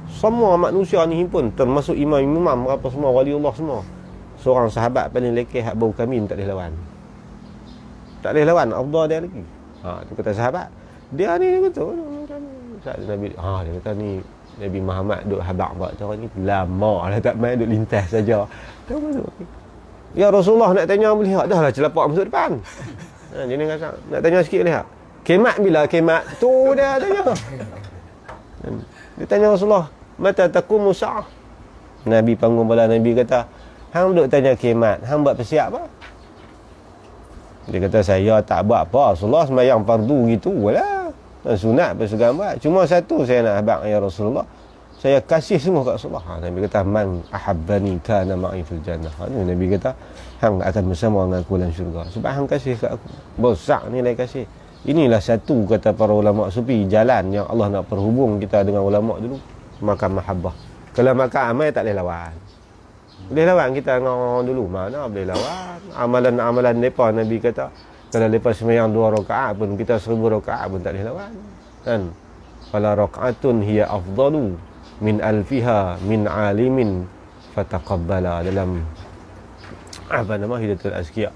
Semua manusia ni himpun, termasuk imam-imam apa semua, waliullah semua. Seorang sahabat paling lekeh hak bau kambing tak boleh lawan. Tak boleh lawan, afdal dia lagi. Tu kata sahabat. Dia ni betul. Nabi dia kata ni Nabi Muhammad duk habaq buat cara ni lama dah, tak main duk lintas saja. Tahu masuk. Ya Rasulullah nak tanya boleh tak? Dah lah celapak masuk depan. Dia ni kata nak tanya sikit boleh tak? Kemat bila kemat? Tu dia tanya. Dia tanya Rasulullah, mata taqumu sa'ah? Nabi panggung bala, Nabi kata, hang duk tanya kemat, hang buat persiap apa? Dia kata, saya tak buat apa Rasulullah, sembahyang fardu gitu lah, sunat apa segala buat. Cuma satu saya nak habaq ya Rasulullah, saya kasih semua kat Rasulullah. Nabi kata, man ahabbani kana ma'i fil jannah. Nabi kata, hang akan bersama dengan aku dalam syurga sebab hang kasih kat aku. Besar nilai kasih. Inilah satu, kata para ulama sufi, jalan yang Allah nak perhubung kita dengan ulama dulu, makan mahabbah. Kalau makan amal tak boleh lawan. Boleh lawan kita dengan orang dulu, mana boleh lawan. Amalan-amalan mereka, Nabi kata, kalau lepas sembahyang 2 rakaat pun, kita 1000 rakaat pun tak boleh lawan kan. Fala rakaatun hiya afdalu min alfiha min alimin fataqabbala, dalam Hidayatul Azkiya.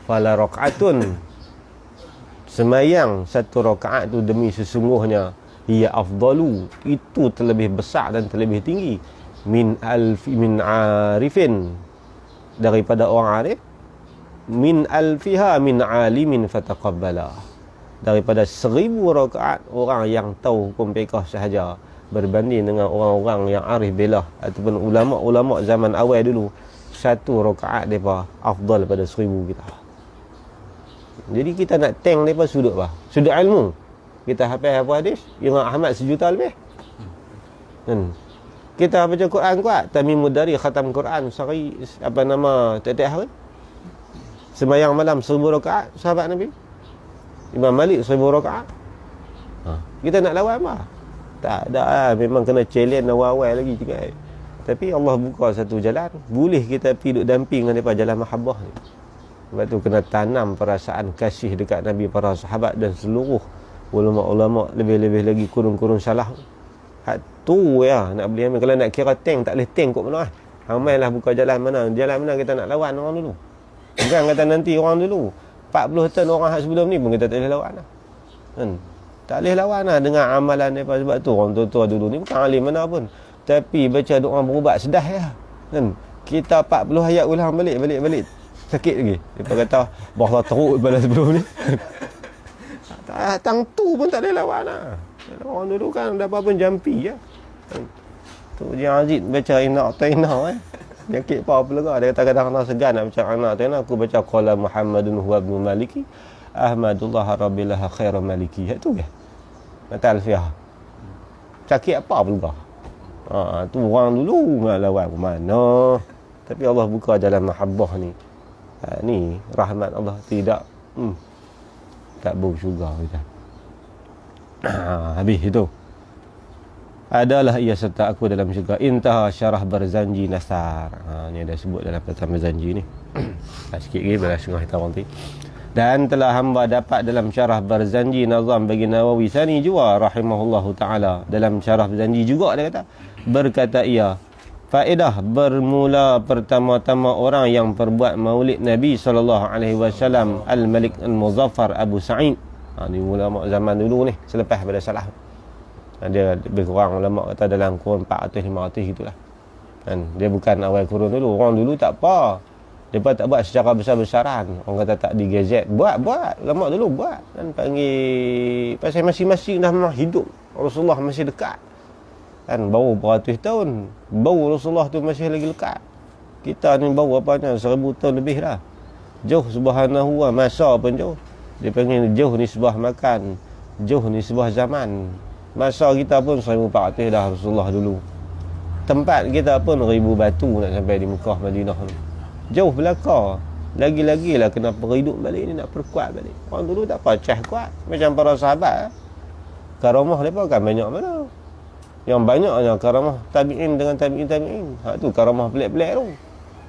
Fala rakaatun, sembahyang 1 rakaat tu demi sesungguhnya, hiya afdalu, itu terlebih besar dan terlebih tinggi, min arifin, daripada orang arif, min alfiha min alimin fataqabbala, daripada 1000 rakaat orang yang tahu hukum fiqh sahaja, berbanding dengan orang-orang yang arif billah ataupun ulama-ulama zaman awal dulu, 1 rakaat mereka afdal pada 1000 kita. Jadi kita nak tank mereka sudut apa? Sudut ilmu. Kita hafal hadis, Imam Ahmad 1 juta lebih kita baca Quran kuat, Tamimud Dari khatam Quran sehari, tiap-tiap hari. Sembahyang malam 1000 rakaat, sahabat Nabi. Imam Malik 1000 rakaat. Kita nak lawan apa? Tak ada, memang kena challenge awal-awal lagi juga. Tapi Allah buka satu jalan, boleh kita pergi duduk damping dengan mereka jalan mahabbah ni. Sebab tu kena tanam perasaan kasih dekat Nabi, para sahabat dan seluruh ulama-ulama, lebih-lebih lagi kurun-kurun salah. Hak tu ya nak beli amal. Kalau nak kira tank, tak boleh tank kot mana. Amailah buka jalan mana kita nak lawan orang dulu. Bukan kata nanti orang dulu 40 tahun orang hak sebelum ni pun kita tak boleh lawan lah kan. Tak boleh lawan lah dengan amalan mereka. Sebab tu orang tua-tua dulu ni bukan alim mana pun, tapi baca doa berubat sedah ya kan. Kita 40 ayat ulang balik sakit lagi. Dia kata bahawa teruk pada sebelum ni. Tang tu pun tak boleh lawan lah. Orang dulu kan dah apa pun jampi ya. Tu Jian Aziz baca Inna Ataina Nyakit apa lega. Dia kata kadang-kadang segan nak baca Inna Ataina, aku baca qala Muhammadun huwa ibnu Maliki Ahmadullah Rabbilah khairu maliki. Itu ya. Kata Alfiah. Sakit apa pula. Tu orang dulu nak lawan mana. Tapi Allah buka jalan mahabbah ni. Ni rahmat Allah, tidak tak bau syurga kita. Habis itu. Adalah ia serta aku dalam syurga. Intaha syarah Barzanji Nasar. Ni ada sebut dalam pertama Barzanji ni. Sikit lagi balas setengah tahun nanti. Dan telah hamba dapat dalam syarah Barzanji nazam bagi Nawawi Sani juga rahimahullahu ta'ala. Dalam syarah Barzanji juga dia kata, berkata ia, faedah bermula pertama-tama orang yang perbuat maulid Nabi SAW Al-Malik Al-Muzaffar Abu Sa'id. Ni ulama zaman dulu ni, selepas pada salah. Dia lebih kurang ulama kata dalam kurun 400-500 gitulah. Dia bukan awal kurun dulu. Orang dulu tak apa. Mereka tak buat secara besar-besaran. Orang kata tak digazet. Buat. Ulama dulu buat. Dan panggil, pasal masing-masing dah memang hidup. Rasulullah masih dekat. Kan, baru beratus tahun. Baru Rasulullah tu masih lagi dekat. Kita ni baru apanya, 1000 tahun lebih dah. Jauh subhanahu wa, masa pun jauh. Dia panggil jauh nisbah makan. Jauh nisbah zaman. Masa kita pun 1400 dah Rasulullah dulu. Tempat kita pun 1000 batu nak sampai di Mekah, Madinah ni. Jauh belakang. Lagi-lagi lah kena perhidup balik ni, nak perkuat balik. Orang dulu tak apa, cah kuat. Macam para sahabat. Karamah mereka kan banyak mana. Yang banyaknya karamah tabi'in dengan tabi'in. Hak tu karamah pelik-pelik tu.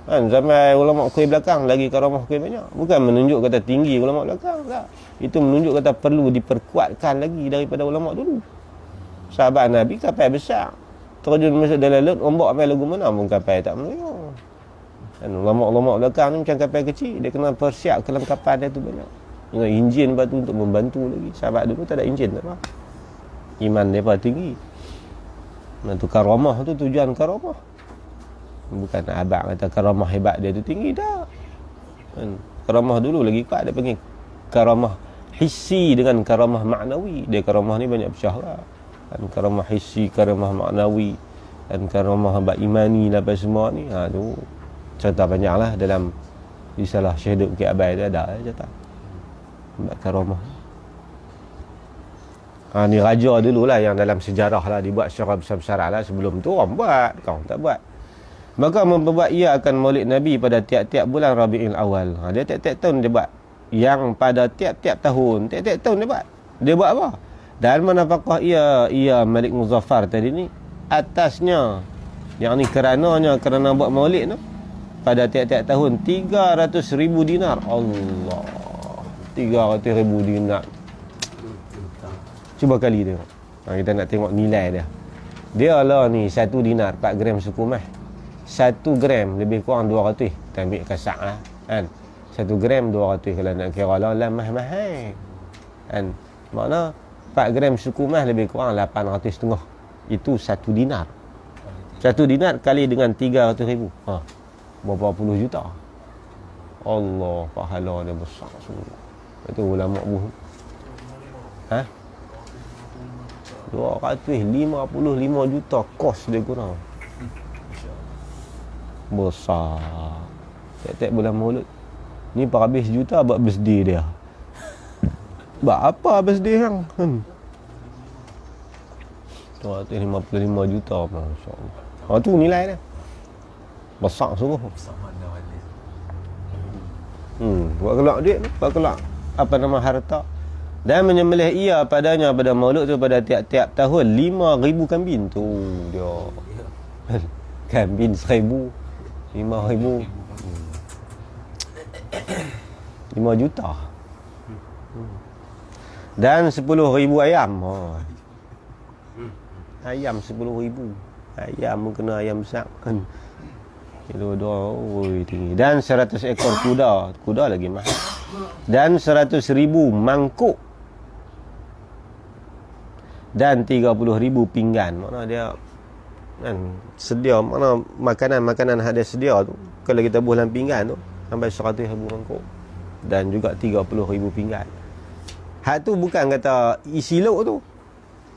Kan, sampai ulama kuih belakang lagi karamah kuih banyak. Bukan menunjuk kata tinggi ulama belakang. Tak. Itu menunjuk kata perlu diperkuatkan lagi daripada ulama dulu. Sahabat Nabi kapal besar. Terjun masuk dalam laut, ombak sampai lagu mana pun kapal tak melayang. Dan ulama-ulama belakang ni macam kapal kecil, dia kena persiap kelengkapan dia tu banyak. Dengan enjin batu untuk membantu lagi. Sahabat dulu tak ada enjin tak apa. Iman mereka tinggi. Itu karamah tu, tujuan karamah. Bukan abang kata karamah hebat dia tu tinggi, tak. Karamah dulu lagi kuat, dia panggil karamah hissi dengan karamah maknawi. Dia karamah ni banyak pecah lah. Karamah hissi, karamah maknawi, dan karamah hamba imani lah apa semua ni. Tu cerita banyak lah dalam risalah Syekh Bukit Abai tu ada cerita hamba karamah. Ni raja dulu lah yang dalam sejarah lah dibuat secara besar-besaran lah. Sebelum tu orang buat, kau tak buat. Maka memperbuat ia akan maulid Nabi pada tiap-tiap bulan Rabiul Awal. Dia tiap-tiap tahun dia buat. Yang pada tiap-tiap tahun dia buat. Dia buat apa? Dan manapakah ia Malik Muzaffar tadi ni atasnya, yang ni kerana buat maulid tu pada tiap-tiap tahun 300,000 dinar. Allah, 300,000 dinar. Cuba kali tengok. Kita nak tengok nilai dia. Dia lah ni 1 dinar 4 gram suku mah. 1 gram lebih kurang 200. Kita ambil kasak lah kan. 1 gram 200 kalau nak kira lah mahal. Kan. Makna 4 gram suku mah lebih kurang 800 setengah. Itu 1 dinar. 1 dinar kali dengan 300,000. Berapa puluh juta. Allah, pahala dia besar semua. Itu ulama buh. 255 juta kos dia kurang. Besar. Tiap-tiap bulan maulud. Ni per habis juta buat birthday dia. Buat apa birthday hang? 255 juta, masya-Allah. Tu nilai dia. Besar sungguh. Buat kelak duit, buat kelak apa nama harta. Dan menyembelih ia padanya pada maulud tu pada tiap-tiap tahun 5,000 kambing tu dia. Kambing 1,000, 5,000, 5 juta. Dan 10,000 ayam. Ayam 10,000. Ayam pun kena ayam besar kan. Kilo 2, tinggi. Dan 100 ekor kuda. Kuda lagi mahal. Dan 100,000 mangkuk. Dan 30,000 pinggan. Makna dia kan sedia, makna makanan ada sedia tu. Kalau kita buah dalam pinggan tu sampai 100,000 mangkuk. Dan juga 30,000 pinggan. Hak tu bukan kata isi lauk tu.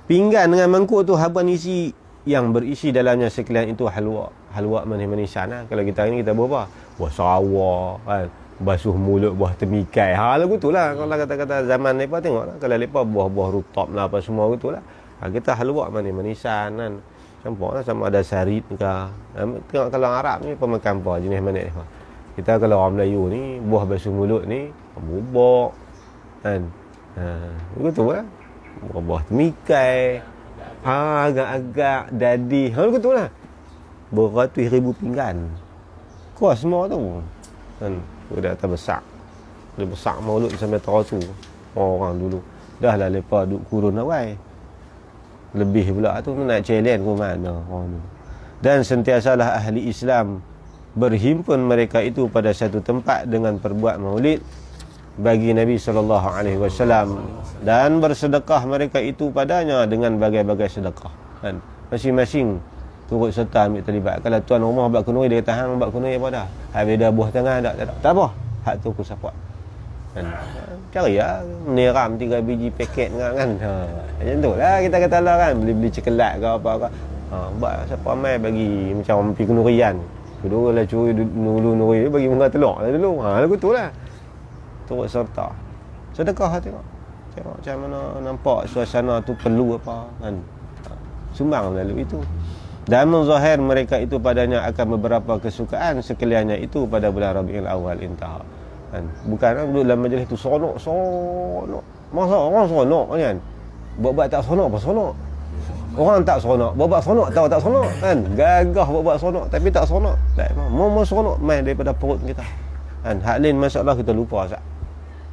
Pinggan dengan mangkuk tu haban isi yang berisi dalamnya sekalian itu halwa. Halwa manis-manisan lah. Kalau kita ni kita buah apa? Buah sarawak kan. Basuh mulut, buah temikai. Lagu tu lah. Kalau kata-kata zaman mereka tengok lah. Kalau mereka buah-buah rutop lah apa semua gitu lah. Kita halwa manis-manisan kan. Campur lah sama ada sarit ke. Tengok kalau Arab ni pemakan apa jenis mana ni. Kita kalau orang Melayu ni, buah basuh mulut ni, bubuk kan. Begitu lah. Buah temikai. Agak-agak dadi. Begitu lah. Beratus ribu pinggan. Kos semua tu. Kan. Dia atas besar. Dia besar maulud sampai terasu. Orang dulu. Dah lah lepas duduk kurun awal. Lebih pula tu nak challenge ke mana orang dulu. Dan sentiasalah ahli Islam berhimpun mereka itu pada satu tempat dengan perbuat maulid bagi Nabi SAW dan bersedekah mereka itu padanya dengan bagai-bagai sedekah. Kan? Masing-masing turut serta ambil terlibat. Kalau tuan rumah buat kunui, dia kata hang buat kunui apa dah, habis dah buah tengah tak apa, hak tu aku support kan. Cari lah meniram 3 biji paket kan. Macam tu lah kita kata lah kan, beli cikelat ke apa ke. Buat siapa mai bagi macam orang pergi kenurian, kedua lah curi nuri bagi muka telur lah dulu. Lagu tu lah turut serta sedekah. Tengok macam mana nampak suasana tu perlu apa kan, sumbang melalui itu. Dan menzahir mereka itu padanya akan beberapa kesukaan sekaliannya itu pada bulan Rabiul Awal intaha kan. Bukan duduk dalam majlis tu seronok. Masa orang seronok kan, buat tak seronok apa seronok. Orang tak seronok, buat seronok tahu tak seronok kan. Gagah buat seronok tapi tak seronok. Tak mau seronok main daripada perut kita kan. Hak lain masalah kita lupa sat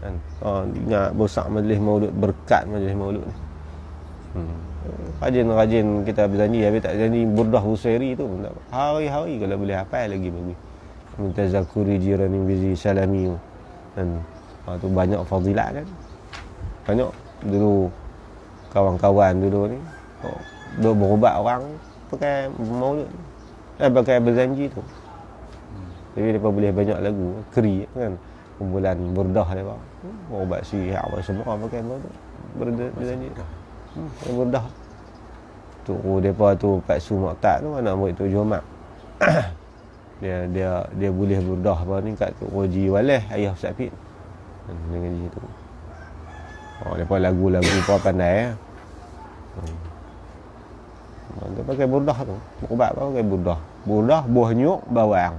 kan. Ingat besar majlis maulud, berkat majlis maulud ni. Rajin kita berjanji, habis tak janji burdah Husairi tu pun tak apa. Hari-hari kalau boleh hafal lagi bagus. Muntazakuri jirani bizi salami kan. Tu banyak fadilat kan. Banyak dulu kawan-kawan dulu ni duk berubat orang pakai maulud, pakai berjanji tu. Jadi mereka boleh banyak lagu keri kan, kumpulan burdah mereka berubat sihat apa semua pakai maulud berjanji. Burdah tu depa tu Pak Su Muqtad tu anak murid tu Jumat. dia boleh burdah apa ni kat tu Roji Waleh ayah Ustaz Pit dengan dia tu. Depa lagu-lagu apa pandai. Dia pakai burdah tu, berubat apa pakai burdah. Burdah buah nyuk bawang.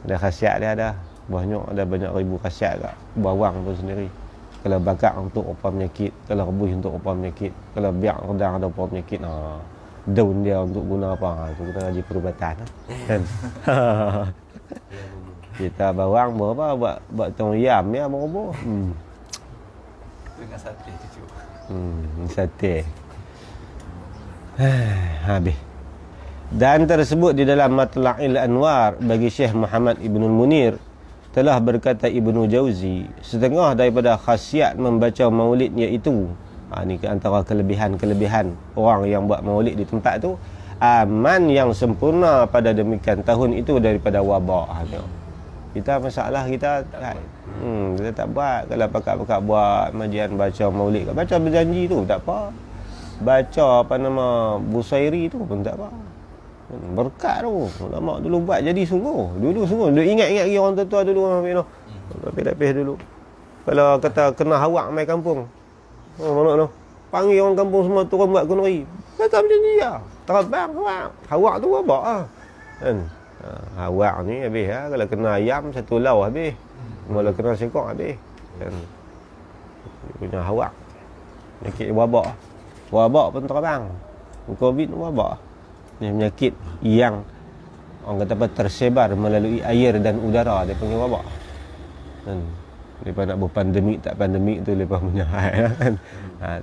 Ada khasiat dia ada. Buah nyuk ada banyak ribu khasiat kat. Bawang pun sendiri. Kalau bakar untuk upa penyakit, kalau rebus untuk upa penyakit, kalau biak rendang ada upa penyakit, daun dia untuk guna apa, itu kita ngaji perubatan kan. Kita bawang berapa buat tong yam ya berapa. Dengan sate cucu. Sate. Habis. Dan tersebut di dalam Matla'il Anwar bagi Syekh Muhammad Ibnul Munir, telah berkata Ibnu Jauzi, setengah daripada khasiat membaca maulid iaitu, ni antara kelebihan-kelebihan orang yang buat maulid di tempat tu, aman yang sempurna pada demikian tahun itu daripada wabak. Kita masalah kita kita tak buat. Kalau pakak-pakak buat majian baca maulid, baca berjanji tu tak apa, baca apa nama Busairi tu pun tak apa. Berkat tu ulama dulu buat jadi sungguh. Dulu ingat-ingat lagi orang tua dulu orang lapis dulu. Kalau kata kena hawak mai kampung, mana tu panggil orang kampung semua turun buat kunuri, kata macam ni lah, terbang hawak tu apa kan. Hawak ni habis kalau kena ayam satu lau habis, kalau kena sekok habis kan. Punya hawak penyakit wabak pun terbang. Covid wabak ni penyakit yang orang kata apa, tersebar melalui air dan udara, dia panggil wabak kan. Lepas nak berpandemik tak pandemik tu lepas punya kan.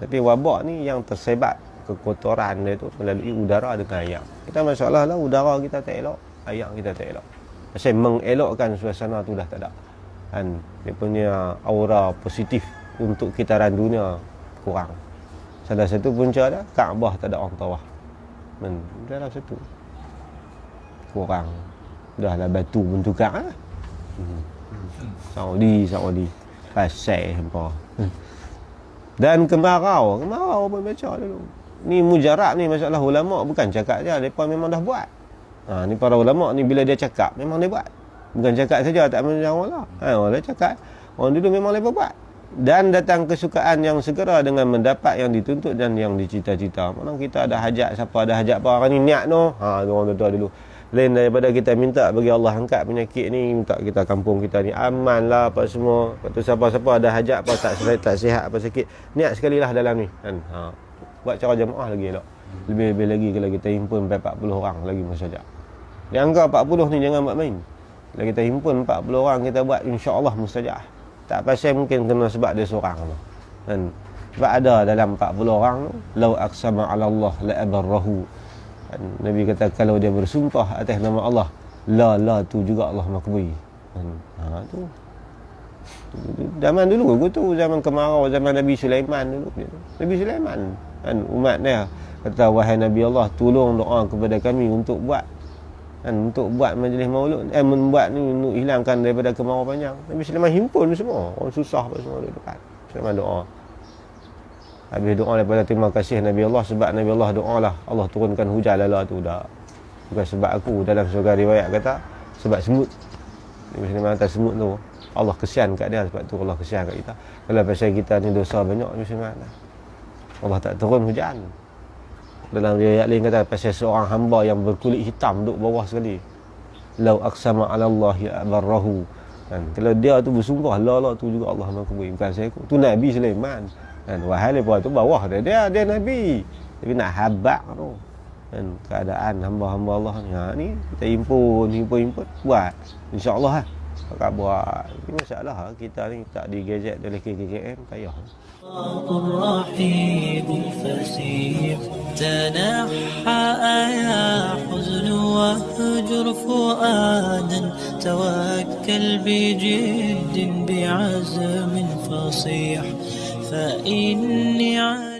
Tapi wabak ni yang tersebar kekotoran dia tu melalui udara dengan air. Kita masalah lah udara kita tak elok, air kita tak elok. Pasal mengelokkan suasana tu dah tak ada kan. Dia punya aura positif untuk kitaran dunia kurang. Salah satu punca dah Kaabah tak ada orang tawaf. Dalam satu kurang dah lah, batu pun tukar lah. Saudi pasai hampa. Dan kemarau pun baca dulu. Ni mujarab ni masalah ulama bukan cakap je, depa memang dah buat. Ni para ulama ni bila dia cakap memang dia buat. Bukan cakap saja, tak macam orang lah. Orang dia cakap, orang dulu memang dia buat. Dan datang kesukaan yang segera dengan mendapat yang dituntut dan yang dicita-cita. Mana kita ada hajat, siapa ada hajat apa orang ni niat no. Orang tua dulu. Lain daripada kita minta bagi Allah angkat penyakit ni, minta kita kampung kita ni aman lah apa semua. Lepas tu siapa-siapa ada hajat apa tak sihat apa sakit, niat sekali lah dalam ni kan. Buat cara jemaah lagi elok. Lebih-lebih lagi kalau kita himpun 40 orang lagi mustajab. Di angka 40 ni jangan buat main. Kalau kita himpun 40 orang kita buat, insya-Allah mustajab. Tak pasal mungkin kena sebab dia seorang tu kan. Sebab ada dalam 40 orang lau aqsama 'ala Allah la abarrahu kan. Nabi kata kalau dia bersumpah atas nama Allah, la tu juga Allah makbul kan. Tu zaman dulu tu zaman kemarau, zaman Nabi Sulaiman dulu. Nabi Sulaiman kan umat dia kata wahai Nabi Allah tolong doa kepada kami untuk buat untuk buat majlis maulud membuat ni untuk hilangkan daripada kemarau panjang. Nabi Sulaiman himpun semua orang susah semua duduk dekat Sulaiman doa. Habis doa daripada terima kasih Nabi Allah sebab Nabi Allah doa lah Allah turunkan hujan lala tu dah. Bukan sebab aku, dalam sebagian riwayat kata sebab semut. Nabi Sulaiman kata semut tu Allah kesian kat dia, sebab tu Allah kesian kat kita. Kalau pasal kita ni dosa banyak Nabi Sulaiman Allah tak turun hujan. Dalam riwayat lain kata pasal seorang hamba yang berkulit hitam duduk bawah sekali. Lau aqsama 'ala Allah abarrahu. Kan kalau dia tu bersumpah la tu juga Allah makbul. Bukan saya tu Nabi Sulaiman. Kan wahai lepas tu bawah dia Nabi. Tapi nak habaq tu. Kan keadaan hamba-hamba Allah ni. Ni kita himpun buat. Insya-Allah Kakak buat. Ini masalah kita ni tak digajet oleh KKKM payah. الرحيب الفسيح تنحى يا حزن واهجر فؤادا توكل بجد بعزم فصيح فإني